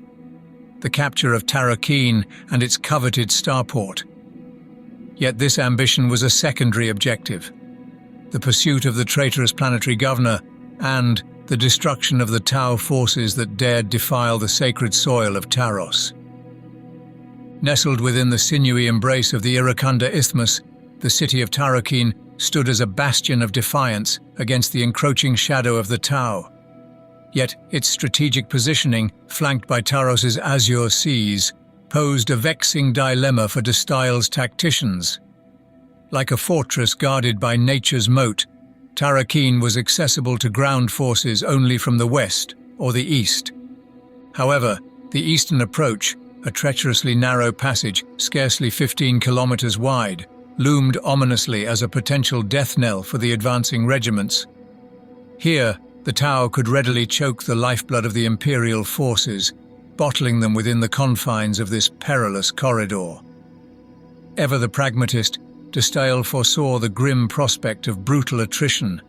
the capture of Tarokeen and its coveted starport. Yet this ambition was a secondary objective: the pursuit of the traitorous planetary governor and the destruction of the Tau forces that dared defile the sacred soil of Taros. Nestled within the sinewy embrace of the Irukanda Isthmus, the city of Tarokeen stood as a bastion of defiance against the encroaching shadow of the Tau. Yet its strategic positioning, flanked by Taros's azure seas, posed a vexing dilemma for Disdale's tacticians. Like a fortress guarded by nature's moat, Tarokeen was accessible to ground forces only from the west or the east. However, the eastern approach, a treacherously narrow passage scarcely 15 kilometers wide, loomed ominously as a potential death knell for the advancing regiments. Here, the Tau could readily choke the lifeblood of the Imperial forces, bottling them within the confines of this perilous corridor. Ever the pragmatist, de Staël foresaw the grim prospect of brutal attrition,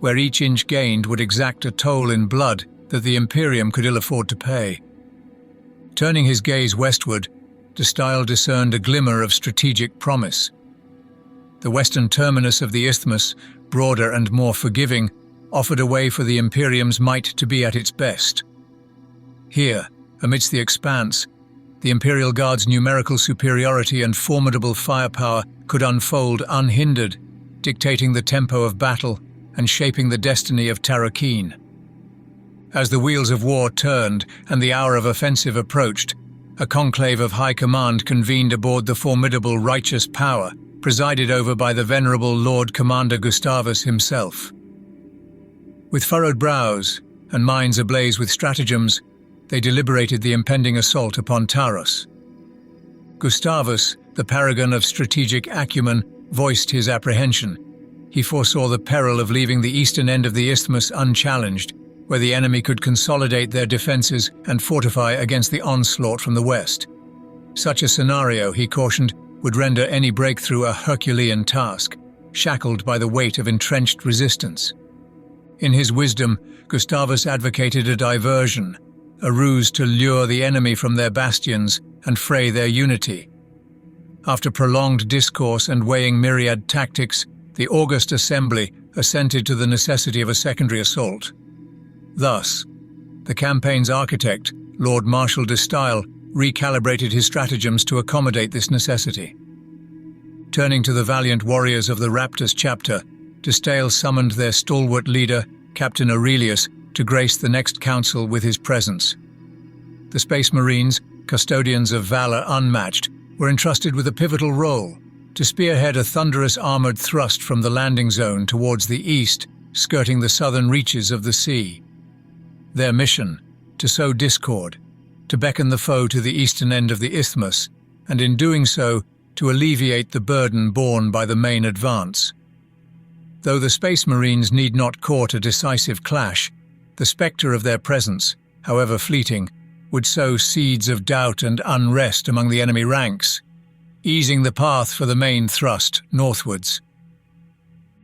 where each inch gained would exact a toll in blood that the Imperium could ill afford to pay. Turning his gaze westward, de Staël discerned a glimmer of strategic promise. The western terminus of the isthmus, broader and more forgiving, offered a way for the Imperium's might to be at its best. Here, amidst the expanse, the Imperial Guard's numerical superiority and formidable firepower could unfold unhindered, dictating the tempo of battle and shaping the destiny of Tarokeen. As the wheels of war turned and the hour of offensive approached, a conclave of high command convened aboard the formidable righteous power, presided over by the venerable Lord Commander Gustavus himself. With furrowed brows and minds ablaze with stratagems, they deliberated the impending assault upon Taros. Gustavus, the paragon of strategic acumen, voiced his apprehension. He foresaw the peril of leaving the eastern end of the isthmus unchallenged, where the enemy could consolidate their defenses and fortify against the onslaught from the west. Such a scenario, he cautioned, would render any breakthrough a Herculean task, shackled by the weight of entrenched resistance. In his wisdom, Gustavus advocated a diversion, a ruse to lure the enemy from their bastions and fray their unity. After prolonged discourse and weighing myriad tactics, the august assembly assented to the necessity of a secondary assault. Thus, the campaign's architect, Lord Marshal de Staël, recalibrated his stratagems to accommodate this necessity. Turning to the valiant warriors of the Raptors chapter, de Staël summoned their stalwart leader, Captain Aurelius, to grace the next council with his presence. The Space Marines, custodians of valor unmatched, were entrusted with a pivotal role to spearhead a thunderous armored thrust from the landing zone towards the east, skirting the southern reaches of the sea. Their mission, to sow discord, to beckon the foe to the eastern end of the isthmus, and in doing so, to alleviate the burden borne by the main advance. Though the Space Marines need not court a decisive clash, the spectre of their presence, however fleeting, would sow seeds of doubt and unrest among the enemy ranks, easing the path for the main thrust northwards.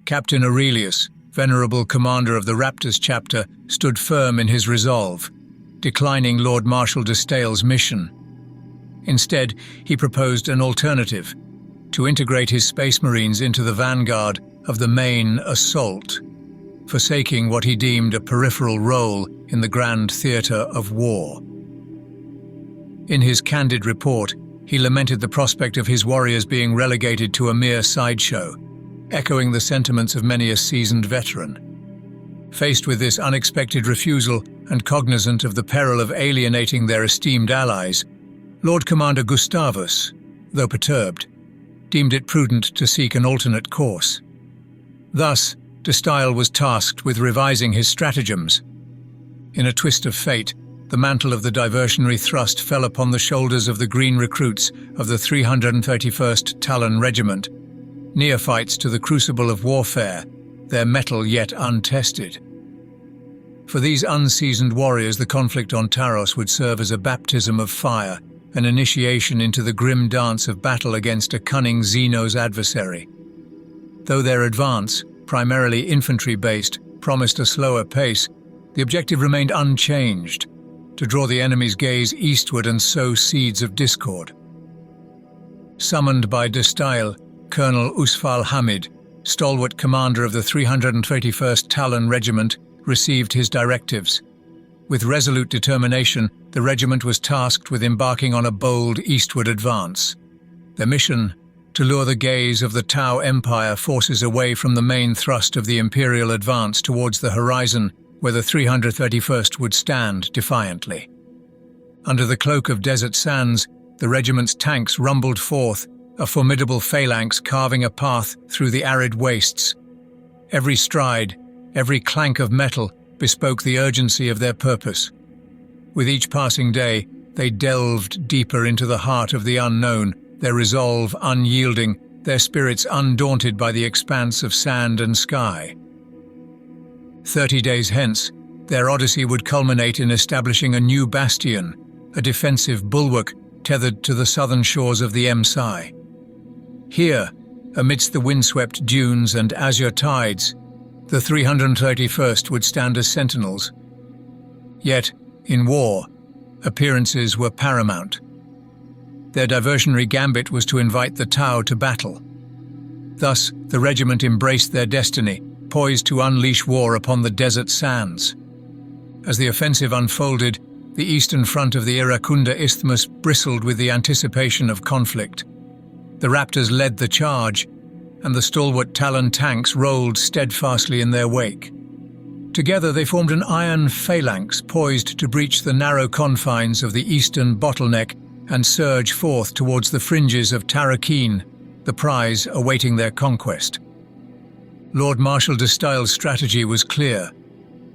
Captain Aurelius, venerable commander of the Raptors chapter, stood firm in his resolve, declining Lord Marshal de Staël's mission. Instead, he proposed an alternative, to integrate his Space Marines into the vanguard of the main assault, forsaking what he deemed a peripheral role in the grand theatre of war. In his candid report, he lamented the prospect of his warriors being relegated to a mere sideshow, echoing the sentiments of many a seasoned veteran. Faced with this unexpected refusal and cognizant of the peril of alienating their esteemed allies, Lord Commander Gustavus, though perturbed, deemed it prudent to seek an alternate course. Thus, de Staël was tasked with revising his stratagems. In a twist of fate, the mantle of the diversionary thrust fell upon the shoulders of the green recruits of the 331st Talon Regiment, neophytes to the crucible of warfare, their mettle yet untested. For these unseasoned warriors, the conflict on Taros would serve as a baptism of fire, an initiation into the grim dance of battle against a cunning Xenos adversary. Though their advance, primarily infantry-based, promised a slower pace, the objective remained unchanged, to draw the enemy's gaze eastward and sow seeds of discord. Summoned by de Staël, Colonel Usfal Hamid, stalwart commander of the 331st Talon Regiment, received his directives. With resolute determination, the regiment was tasked with embarking on a bold eastward advance. Their mission, to lure the gaze of the Tau Empire forces away from the main thrust of the Imperial advance towards the horizon, where the 331st would stand defiantly. Under the cloak of desert sands, the regiment's tanks rumbled forth, a formidable phalanx carving a path through the arid wastes. Every stride, every clank of metal bespoke the urgency of their purpose. With each passing day, they delved deeper into the heart of the unknown, their resolve unyielding, their spirits undaunted by the expanse of sand and sky. 30 days hence, their odyssey would culminate in establishing a new bastion, a defensive bulwark tethered to the southern shores of the Emsai. Here, amidst the windswept dunes and azure tides, the 331st would stand as sentinels. Yet, in war, appearances were paramount. Their diversionary gambit was to invite the Tau to battle. Thus, the regiment embraced their destiny, poised to unleash war upon the desert sands. As the offensive unfolded, the eastern front of the Iracunda Isthmus bristled with the anticipation of conflict. The Raptors led the charge, and the stalwart Talon tanks rolled steadfastly in their wake. Together they formed an iron phalanx poised to breach the narrow confines of the eastern bottleneck and surge forth towards the fringes of Tarokeen, the prize awaiting their conquest. Lord Marshal de Stael's strategy was clear: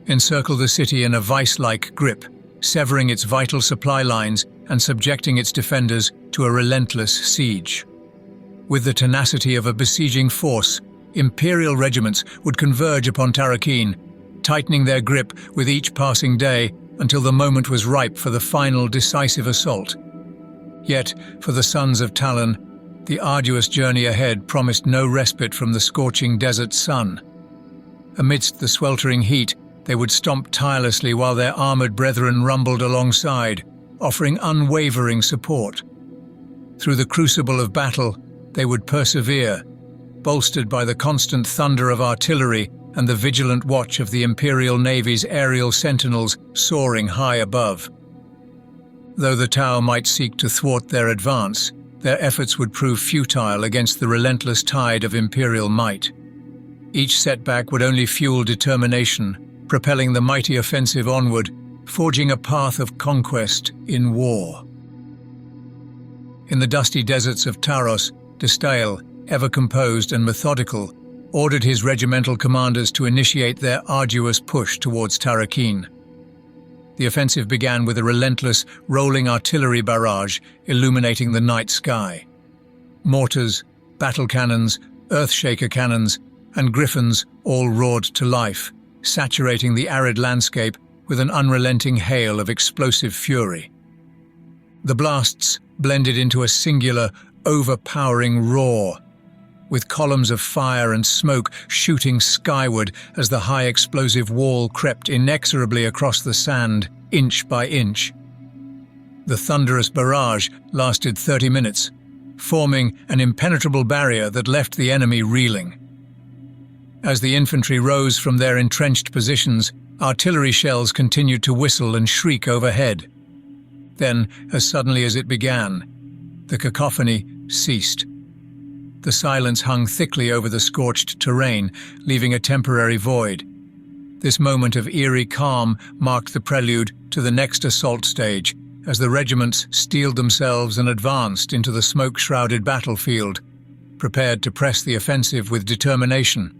encircle the city in a vice-like grip, severing its vital supply lines and subjecting its defenders to a relentless siege. With the tenacity of a besieging force, Imperial regiments would converge upon Tarokeen, tightening their grip with each passing day until the moment was ripe for the final decisive assault. Yet, for the sons of Talon, the arduous journey ahead promised no respite from the scorching desert sun. Amidst the sweltering heat, they would stomp tirelessly while their armored brethren rumbled alongside, offering unwavering support. Through the crucible of battle, they would persevere, bolstered by the constant thunder of artillery and the vigilant watch of the Imperial Navy's aerial sentinels soaring high above. Though the Tau might seek to thwart their advance, their efforts would prove futile against the relentless tide of Imperial might. Each setback would only fuel determination, propelling the mighty offensive onward, forging a path of conquest in war. In the dusty deserts of Taros, de Stael, ever composed and methodical, ordered his regimental commanders to initiate their arduous push towards Tarokeen. The offensive began with a relentless, rolling artillery barrage illuminating the night sky. Mortars, battle cannons, earthshaker cannons, and griffins all roared to life, saturating the arid landscape with an unrelenting hail of explosive fury. The blasts blended into a singular, overpowering roar, with columns of fire and smoke shooting skyward as the high explosive wall crept inexorably across the sand, inch by inch. The thunderous barrage lasted 30 minutes, forming an impenetrable barrier that left the enemy reeling. As the infantry rose from their entrenched positions, artillery shells continued to whistle and shriek overhead. Then, as suddenly as it began, the cacophony ceased. The silence hung thickly over the scorched terrain, leaving a temporary void. This moment of eerie calm marked the prelude to the next assault stage, as the regiments steeled themselves and advanced into the smoke-shrouded battlefield, prepared to press the offensive with determination.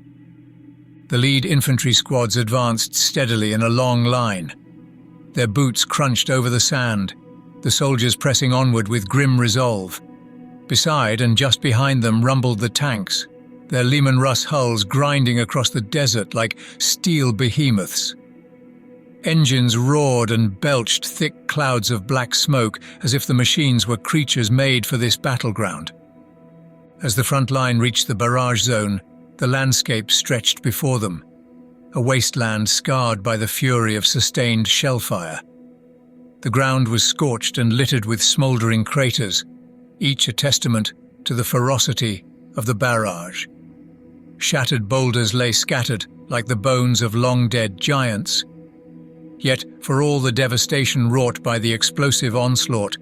The lead infantry squads advanced steadily in a long line. Their boots crunched over the sand, the soldiers pressing onward with grim resolve. Beside and just behind them rumbled the tanks, their Lehman Russ hulls grinding across the desert like steel behemoths. Engines roared and belched thick clouds of black smoke as if the machines were creatures made for this battleground. As the front line reached the barrage zone, the landscape stretched before them, a wasteland scarred by the fury of sustained shellfire. The ground was scorched and littered with smouldering craters, each a testament to the ferocity of the barrage. Shattered boulders lay scattered like the bones of long-dead giants. Yet, for all the devastation wrought by the explosive onslaught,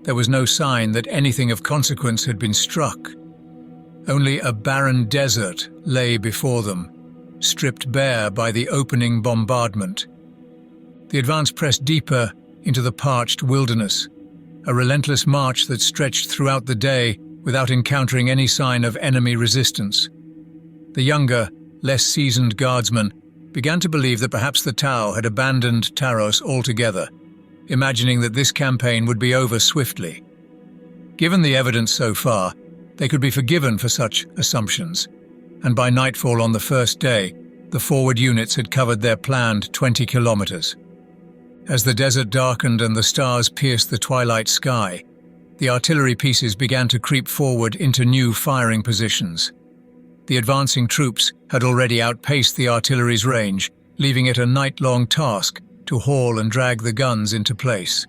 there was no sign that anything of consequence had been struck. Only a barren desert lay before them, stripped bare by the opening bombardment. The advance pressed deeper into the parched wilderness, a relentless march that stretched throughout the day without encountering any sign of enemy resistance. The younger, less seasoned guardsmen began to believe that perhaps the Tau had abandoned Taros altogether, imagining that this campaign would be over swiftly. Given the evidence so far, they could be forgiven for such assumptions, and by nightfall on the first day, the forward units had covered their planned 20 kilometers. As the desert darkened and the stars pierced the twilight sky, the artillery pieces began to creep forward into new firing positions. The advancing troops had already outpaced the artillery's range, leaving it a night-long task to haul and drag the guns into place.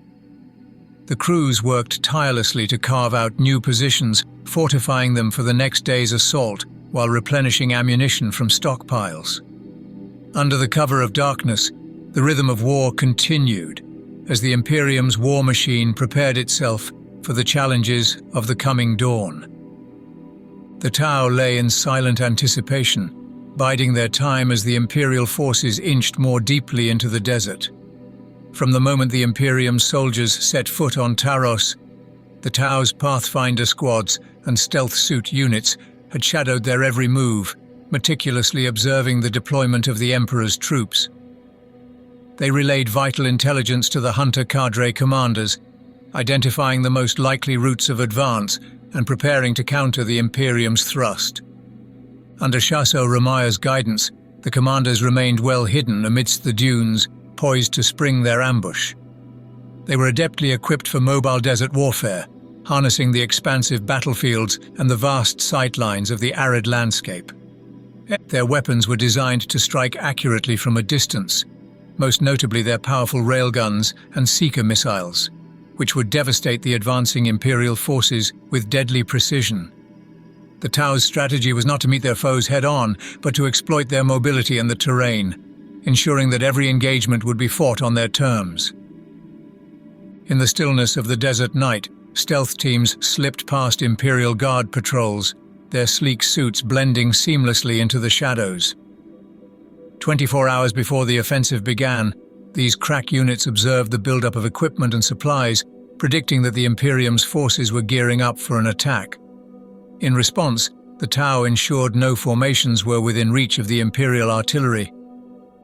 The crews worked tirelessly to carve out new positions, fortifying them for the next day's assault while replenishing ammunition from stockpiles. Under the cover of darkness, the rhythm of war continued as the Imperium's war machine prepared itself for the challenges of the coming dawn. The Tau lay in silent anticipation, biding their time as the Imperial forces inched more deeply into the desert. From the moment the Imperium soldiers set foot on Taros, the Tau's Pathfinder squads and stealth suit units had shadowed their every move, meticulously observing the deployment of the Emperor's troops. They relayed vital intelligence to the hunter cadre commanders, identifying the most likely routes of advance and preparing to counter the Imperium's thrust. Under Chasseur Ramaya's guidance, the commanders remained well hidden amidst the dunes, poised to spring their ambush. They were adeptly equipped for mobile desert warfare, harnessing the expansive battlefields and the vast sightlines of the arid landscape. Their weapons were designed to strike accurately from a distance, most notably their powerful railguns and seeker missiles, which would devastate the advancing Imperial forces with deadly precision. The Tau's strategy was not to meet their foes head-on, but to exploit their mobility in the terrain, ensuring that every engagement would be fought on their terms. In the stillness of the desert night, stealth teams slipped past Imperial Guard patrols, their sleek suits blending seamlessly into the shadows. 24 hours before the offensive began, these crack units observed the buildup of equipment and supplies, predicting that the Imperium's forces were gearing up for an attack. In response, the Tau ensured no formations were within reach of the Imperial artillery.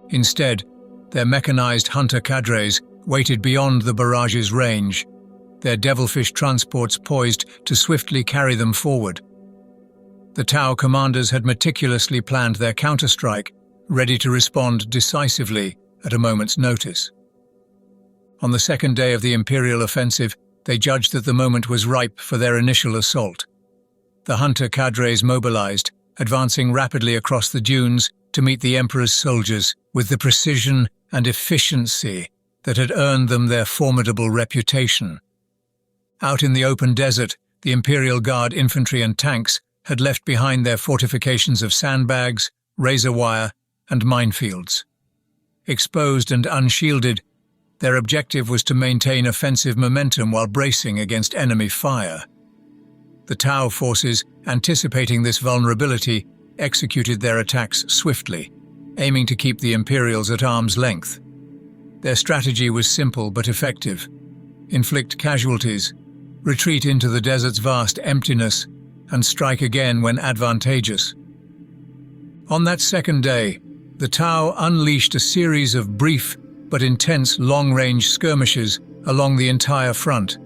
Instead, their mechanized hunter cadres waited beyond the barrage's range, their devilfish transports poised to swiftly carry them forward. The Tau commanders had meticulously planned their counterstrike, ready to respond decisively at a moment's notice. On the second day of the Imperial offensive, they judged that the moment was ripe for their initial assault. The hunter cadres mobilized, advancing rapidly across the dunes to meet the Emperor's soldiers with the precision and efficiency that had earned them their formidable reputation. Out in the open desert, the Imperial Guard infantry and tanks had left behind their fortifications of sandbags, razor wire, and minefields. Exposed and unshielded, their objective was to maintain offensive momentum while bracing against enemy fire. The Tau forces, anticipating this vulnerability, executed their attacks swiftly, aiming to keep the Imperials at arm's length. Their strategy was simple but effective: inflict casualties, retreat into the desert's vast emptiness, and strike again when advantageous. On that second day, the Tau unleashed a series of brief but intense long-range skirmishes along the entire front.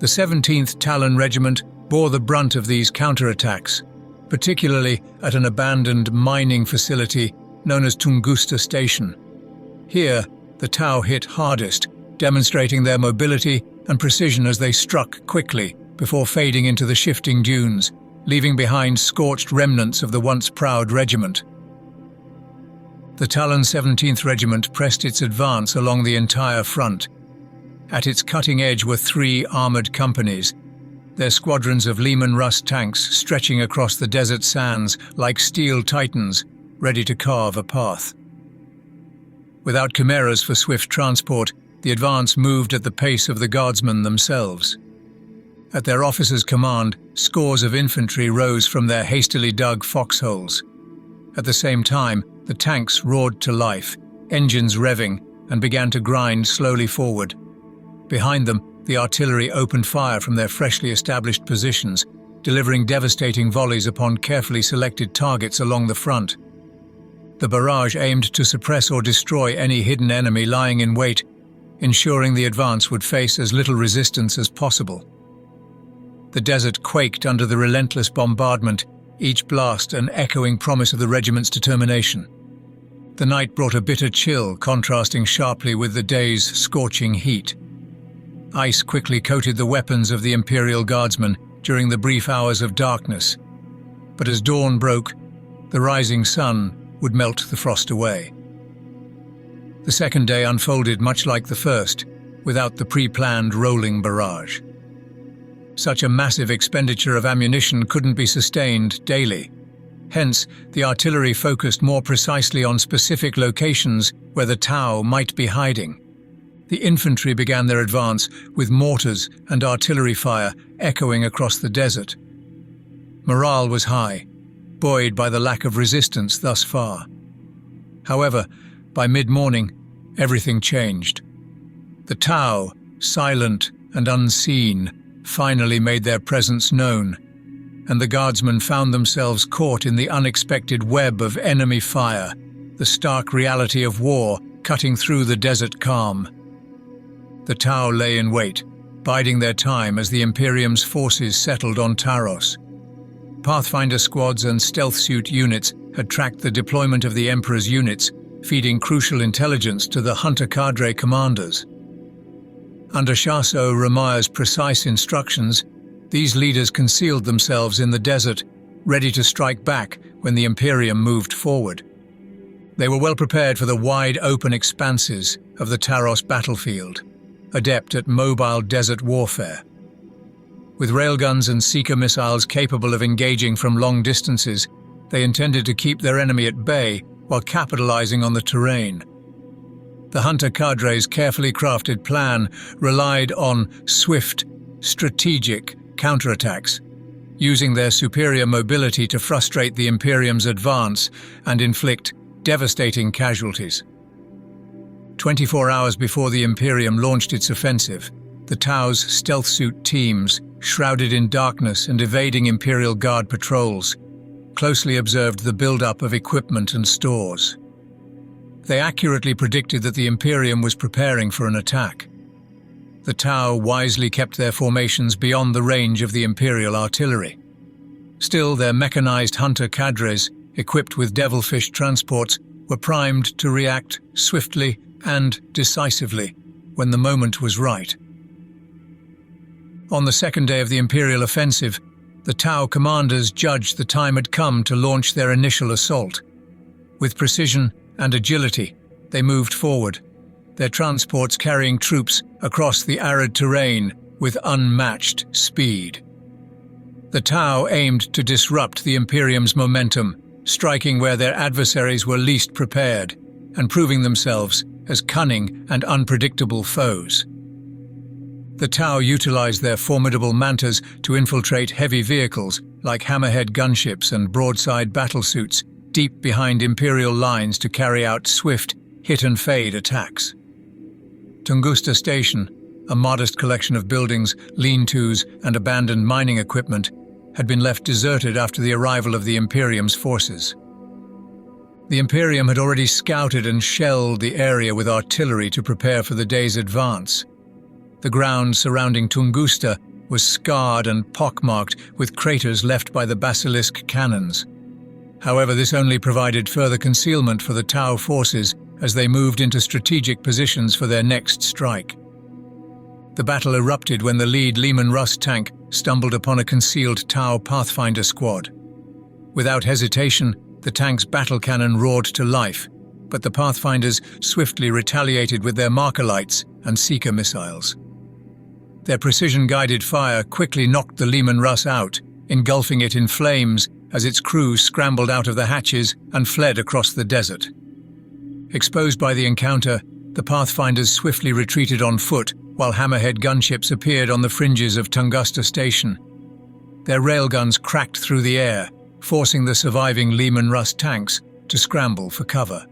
The 17th Talon Regiment bore the brunt of these counterattacks, particularly at an abandoned mining facility known as Tunguska Station. Here, the Tau hit hardest, demonstrating their mobility and precision as they struck quickly before fading into the shifting dunes, leaving behind scorched remnants of the once proud regiment. The Talon 17th Regiment pressed its advance along the entire front. At its cutting edge were 3 armored companies, their squadrons of Lehman Russ tanks stretching across the desert sands like steel titans, ready to carve a path. Without chimeras for swift transport, the advance moved at the pace of the guardsmen themselves. At their officers' command, scores of infantry rose from their hastily dug foxholes. At the same time, the tanks roared to life, engines revving, and began to grind slowly forward. Behind them, the artillery opened fire from their freshly established positions, delivering devastating volleys upon carefully selected targets along the front. The barrage aimed to suppress or destroy any hidden enemy lying in wait, ensuring the advance would face as little resistance as possible. The desert quaked under the relentless bombardment, each blast an echoing promise of the regiment's determination. The night brought a bitter chill, contrasting sharply with the day's scorching heat. Ice quickly coated the weapons of the Imperial Guardsmen during the brief hours of darkness, but as dawn broke, the rising sun would melt the frost away. The second day unfolded much like the first, without the pre-planned rolling barrage. Such a massive expenditure of ammunition couldn't be sustained daily. Hence, the artillery focused more precisely on specific locations where the Tau might be hiding. The infantry began their advance with mortars and artillery fire echoing across the desert. Morale was high, buoyed by the lack of resistance thus far. However, by mid-morning, everything changed. The Tau, silent and unseen, finally made their presence known, and the guardsmen found themselves caught in the unexpected web of enemy fire, the stark reality of war cutting through the desert calm. The Tau lay in wait, biding their time as the Imperium's forces settled on Taros. Pathfinder squads and stealth suit units had tracked the deployment of the Emperor's units, feeding crucial intelligence to the hunter cadre commanders. Under Chassot Ramaya's precise instructions, these leaders concealed themselves in the desert, ready to strike back when the Imperium moved forward. They were well prepared for the wide-open expanses of the Taros battlefield, adept at mobile desert warfare. With railguns and seeker missiles capable of engaging from long distances, they intended to keep their enemy at bay while capitalizing on the terrain. The hunter cadre's carefully crafted plan relied on swift, strategic counterattacks, using their superior mobility to frustrate the Imperium's advance and inflict devastating casualties. 24 hours before the Imperium launched its offensive, the Tau's stealth suit teams, shrouded in darkness and evading Imperial Guard patrols, closely observed the build-up of equipment and stores. They accurately predicted that the Imperium was preparing for an attack. The Tau wisely kept their formations beyond the range of the Imperial artillery. Still, their mechanized hunter cadres, equipped with devilfish transports, were primed to react swiftly and decisively when the moment was right. On the second day of the Imperial offensive, the Tau commanders judged the time had come to launch their initial assault. With precision and agility, they moved forward, their transports carrying troops across the arid terrain with unmatched speed. The Tau aimed to disrupt the Imperium's momentum, striking where their adversaries were least prepared, and proving themselves as cunning and unpredictable foes. The Tau utilized their formidable mantas to infiltrate heavy vehicles like hammerhead gunships and broadside battlesuits deep behind Imperial lines to carry out swift, hit-and-fade attacks. Tunguska Station, a modest collection of buildings, lean-tos, and abandoned mining equipment, had been left deserted after the arrival of the Imperium's forces. The Imperium had already scouted and shelled the area with artillery to prepare for the day's advance. The ground surrounding Tunguska was scarred and pockmarked with craters left by the basilisk cannons. However, this only provided further concealment for the Tau forces as they moved into strategic positions for their next strike. The battle erupted when the lead Leman Russ tank stumbled upon a concealed Tau Pathfinder squad. Without hesitation, the tank's battle cannon roared to life, but the Pathfinders swiftly retaliated with their marker lights and seeker missiles. Their precision-guided fire quickly knocked the Leman Russ out, engulfing it in flames as its crew scrambled out of the hatches and fled across the desert. Exposed by the encounter, the Pathfinders swiftly retreated on foot while hammerhead gunships appeared on the fringes of Tunguska Station. Their railguns cracked through the air, forcing the surviving Leman Russ tanks to scramble for cover.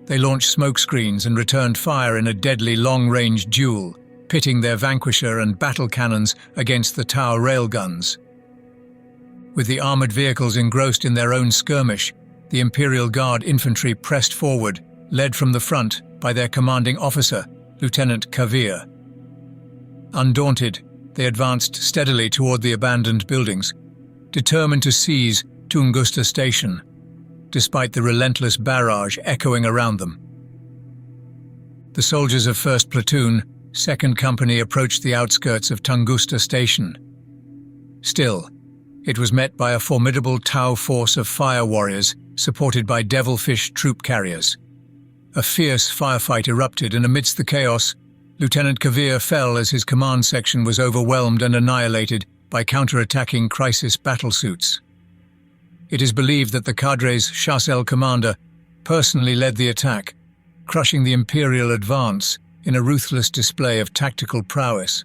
They launched smokescreens and returned fire in a deadly long-range duel, pitting their Vanquisher and battle cannons against the Tau railguns. With the armored vehicles engrossed in their own skirmish, the Imperial Guard infantry pressed forward, led from the front by their commanding officer, Lieutenant Kavir. Undaunted, they advanced steadily toward the abandoned buildings, determined to seize Tunguska Station, despite the relentless barrage echoing around them. The soldiers of 1st Platoon, 2nd Company approached the outskirts of Tunguska Station. Still, it was met by a formidable Tau force of fire warriors supported by devilfish troop carriers. A fierce firefight erupted, and amidst the chaos, Lieutenant Kavir fell as his command section was overwhelmed and annihilated by counter-attacking crisis battlesuits. It is believed that the cadre's Chassel commander personally led the attack, crushing the Imperial advance in a ruthless display of tactical prowess.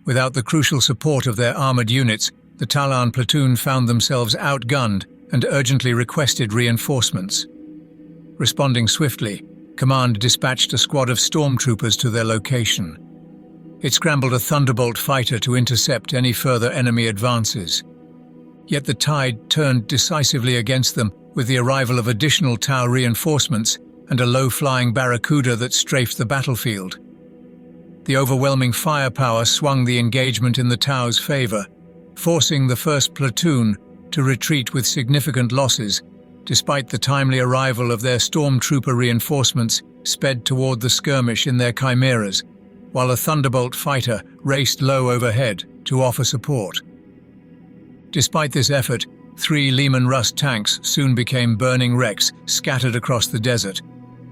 Without the crucial support of their armored units, the Talon platoon found themselves outgunned and urgently requested reinforcements. Responding swiftly, Command dispatched a squad of stormtroopers to their location. It scrambled a Thunderbolt fighter to intercept any further enemy advances. Yet the tide turned decisively against them with the arrival of additional Tau reinforcements and a low-flying Barracuda that strafed the battlefield. The overwhelming firepower swung the engagement in the Tau's favor, forcing the 1st Platoon to retreat with significant losses, despite the timely arrival of their stormtrooper reinforcements sped toward the skirmish in their chimeras, while a Thunderbolt fighter raced low overhead to offer support. Despite this effort, 3 Lehman Russ tanks soon became burning wrecks scattered across the desert,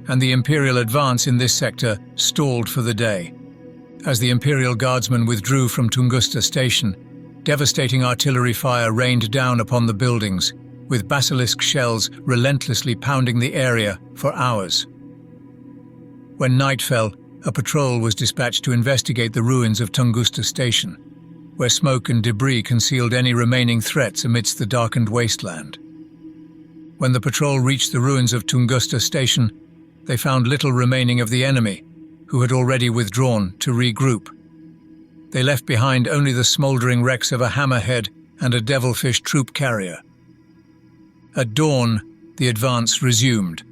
and the Imperial advance in this sector stalled for the day. As the Imperial Guardsmen withdrew from Tunguska Station, devastating artillery fire rained down upon the buildings, with basilisk shells relentlessly pounding the area for hours. When night fell, a patrol was dispatched to investigate the ruins of Tunguska Station, where smoke and debris concealed any remaining threats amidst the darkened wasteland. When the patrol reached the ruins of Tunguska Station, they found little remaining of the enemy, who had already withdrawn to regroup. They left behind only the smouldering wrecks of a hammerhead and a devilfish troop carrier. At dawn, the advance resumed,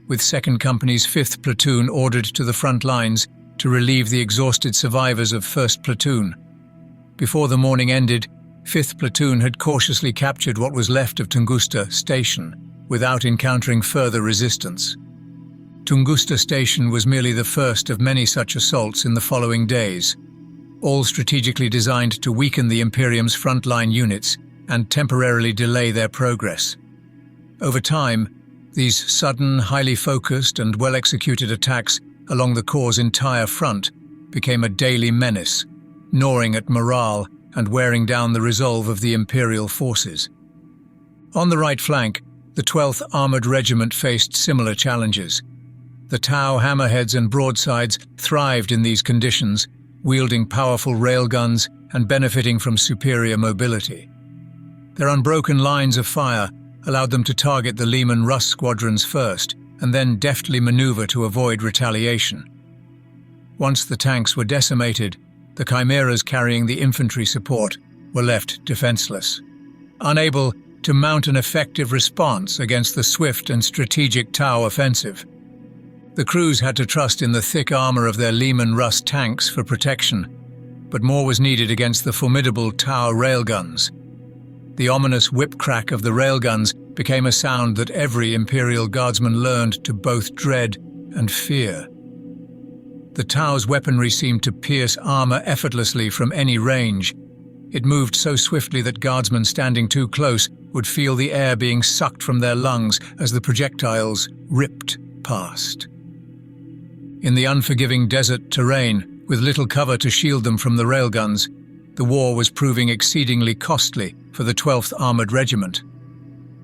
with 2nd Company's 5th Platoon ordered to the front lines to relieve the exhausted survivors of 1st Platoon. Before the morning ended, 5th Platoon had cautiously captured what was left of Tunguska Station, without encountering further resistance. Tunguska Station was merely the first of many such assaults in the following days, all strategically designed to weaken the Imperium's frontline units and temporarily delay their progress. Over time, these sudden, highly focused and well-executed attacks along the Corps' entire front became a daily menace, gnawing at morale and wearing down the resolve of the Imperial forces. On the right flank, the 12th Armored Regiment faced similar challenges. The Tau hammerheads and broadsides thrived in these conditions, wielding powerful railguns and benefiting from superior mobility. Their unbroken lines of fire allowed them to target the Lehman Russ squadrons first and then deftly maneuver to avoid retaliation. Once the tanks were decimated, the chimeras carrying the infantry support were left defenseless, unable to mount an effective response against the swift and strategic Tau offensive. The crews had to trust in the thick armor of their Lehman Russ tanks for protection, but more was needed against the formidable Tau railguns. The ominous whip crack of the railguns became a sound that every Imperial Guardsman learned to both dread and fear. The Tau's weaponry seemed to pierce armor effortlessly from any range. It moved so swiftly that Guardsmen standing too close would feel the air being sucked from their lungs as the projectiles ripped past. In the unforgiving desert terrain, with little cover to shield them from the railguns, the war was proving exceedingly costly for the 12th Armored Regiment.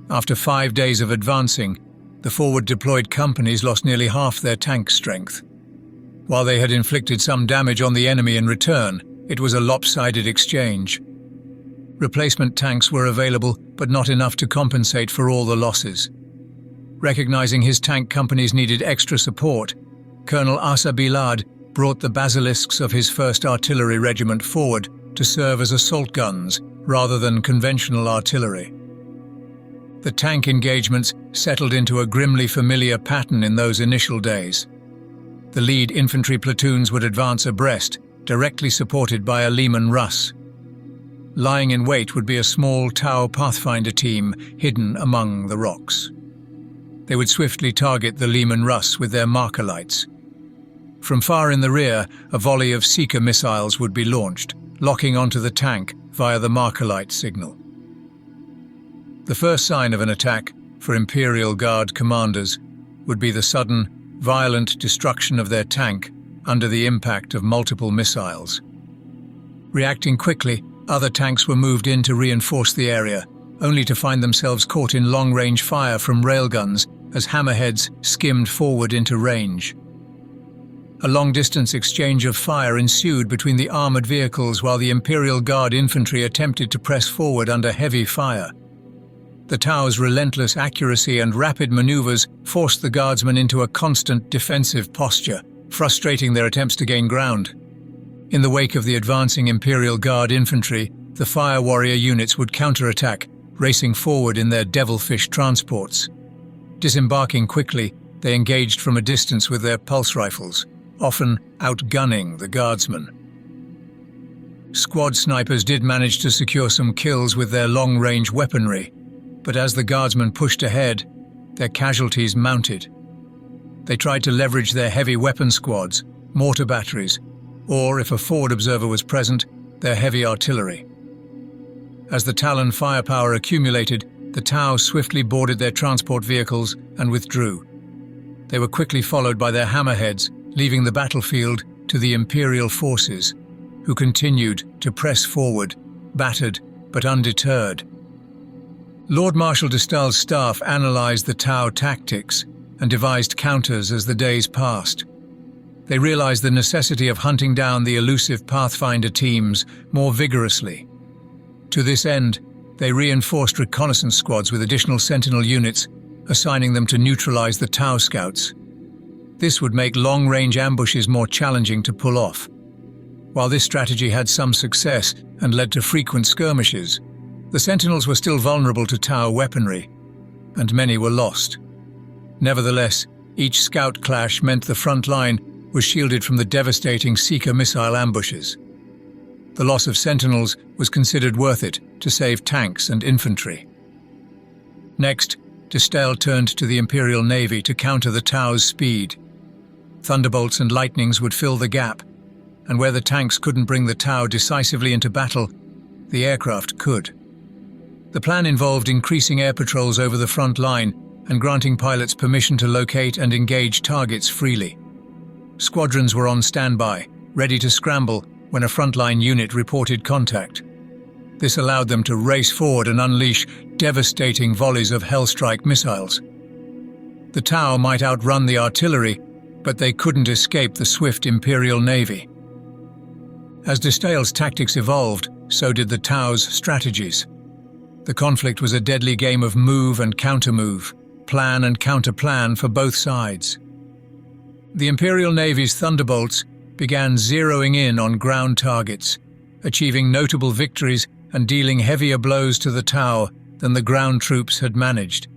After 5 days of advancing, the forward-deployed companies lost nearly half their tank strength. While they had inflicted some damage on the enemy in return, it was a lopsided exchange. Replacement tanks were available, but not enough to compensate for all the losses. Recognizing his tank companies needed extra support, Colonel Asa Bilad brought the basilisks of his 1st Artillery Regiment forward to serve as assault guns rather than conventional artillery. The tank engagements settled into a grimly familiar pattern in those initial days. The lead infantry platoons would advance abreast, directly supported by a Leman Russ. Lying in wait would be a small Tau Pathfinder team hidden among the rocks. They would swiftly target the Leman Russ with their marker lights. From far in the rear, a volley of Seeker missiles would be launched, locking onto the tank via the marker light signal. The first sign of an attack for Imperial Guard commanders would be the sudden, violent destruction of their tank under the impact of multiple missiles. Reacting quickly, other tanks were moved in to reinforce the area, only to find themselves caught in long-range fire from railguns as hammerheads skimmed forward into range. A long-distance exchange of fire ensued between the armoured vehicles while the Imperial Guard infantry attempted to press forward under heavy fire. The Tau's relentless accuracy and rapid manoeuvres forced the guardsmen into a constant defensive posture, frustrating their attempts to gain ground. In the wake of the advancing Imperial Guard infantry, the fire warrior units would counterattack, racing forward in their devilfish transports. Disembarking quickly, they engaged from a distance with their pulse rifles, often outgunning the guardsmen. Squad snipers did manage to secure some kills with their long-range weaponry, but as the guardsmen pushed ahead, their casualties mounted. They tried to leverage their heavy weapon squads, mortar batteries, or, if a forward observer was present, their heavy artillery. As the Talon firepower accumulated, the Tau swiftly boarded their transport vehicles and withdrew. They were quickly followed by their hammerheads, leaving the battlefield to the Imperial forces, who continued to press forward, battered but undeterred. Lord Marshal de Stael's staff analysed the Tau tactics and devised counters as the days passed. They realised the necessity of hunting down the elusive Pathfinder teams more vigorously. To this end, they reinforced reconnaissance squads with additional Sentinel units, assigning them to neutralise the Tau scouts. This would make long-range ambushes more challenging to pull off. While this strategy had some success and led to frequent skirmishes, the Sentinels were still vulnerable to Tau weaponry, and many were lost. Nevertheless, each scout clash meant the front line was shielded from the devastating Seeker missile ambushes. The loss of Sentinels was considered worth it to save tanks and infantry. Next, de Stael turned to the Imperial Navy to counter the Tau's speed. Thunderbolts and lightnings would fill the gap, and where the tanks couldn't bring the Tau decisively into battle, the aircraft could. The plan involved increasing air patrols over the front line and granting pilots permission to locate and engage targets freely. Squadrons were on standby, ready to scramble when a frontline unit reported contact. This allowed them to race forward and unleash devastating volleys of Hellstrike missiles. The Tau might outrun the artillery, but they couldn't escape the swift Imperial Navy. As de Stael's tactics evolved, so did the Tau's strategies. The conflict was a deadly game of move and counter-move, plan and counter-plan for both sides. The Imperial Navy's Thunderbolts began zeroing in on ground targets, achieving notable victories and dealing heavier blows to the Tau than the ground troops had managed.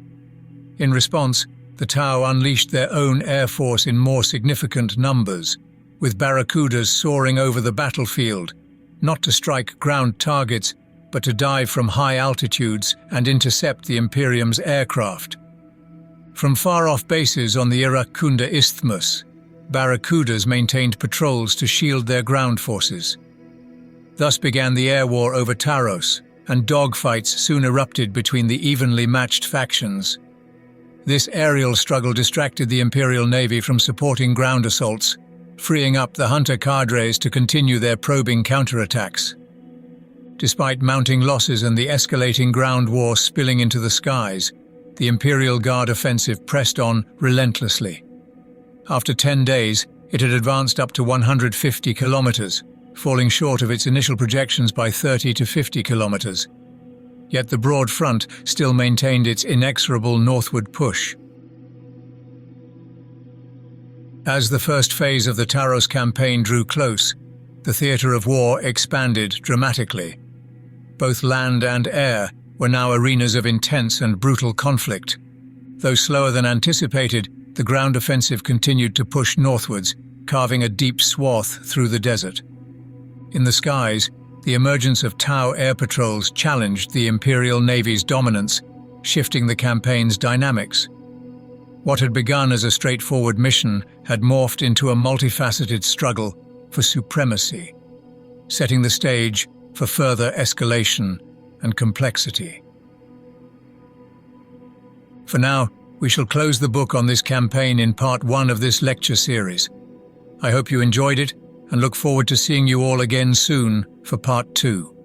In response, the Tau unleashed their own air force in more significant numbers, with Barracudas soaring over the battlefield, not to strike ground targets, but to dive from high altitudes and intercept the Imperium's aircraft. From far-off bases on the Iracunda Isthmus, Barracudas maintained patrols to shield their ground forces. Thus began the air war over Taros, and dogfights soon erupted between the evenly matched factions. This aerial struggle distracted the Imperial Navy from supporting ground assaults, freeing up the hunter cadres to continue their probing counterattacks. Despite mounting losses and the escalating ground war spilling into the skies, the Imperial Guard offensive pressed on relentlessly. After 10 days, it had advanced up to 150 kilometers, falling short of its initial projections by 30 to 50 kilometers. Yet the broad front still maintained its inexorable northward push. As the first phase of the Taros Campaign drew close, the theatre of war expanded dramatically. both land and air, were now arenas of intense and brutal conflict. Though slower than anticipated, the ground offensive continued to push northwards, carving a deep swath through the desert. In the skies, the emergence of Tau air patrols challenged the Imperial Navy's dominance, shifting the campaign's dynamics. What had begun as a straightforward mission had morphed into a multifaceted struggle for supremacy, setting the stage for further escalation and complexity. For now, we shall close the book on this campaign in part 1 of this lecture series. I hope you enjoyed it and look forward to seeing you all again soon for part 2.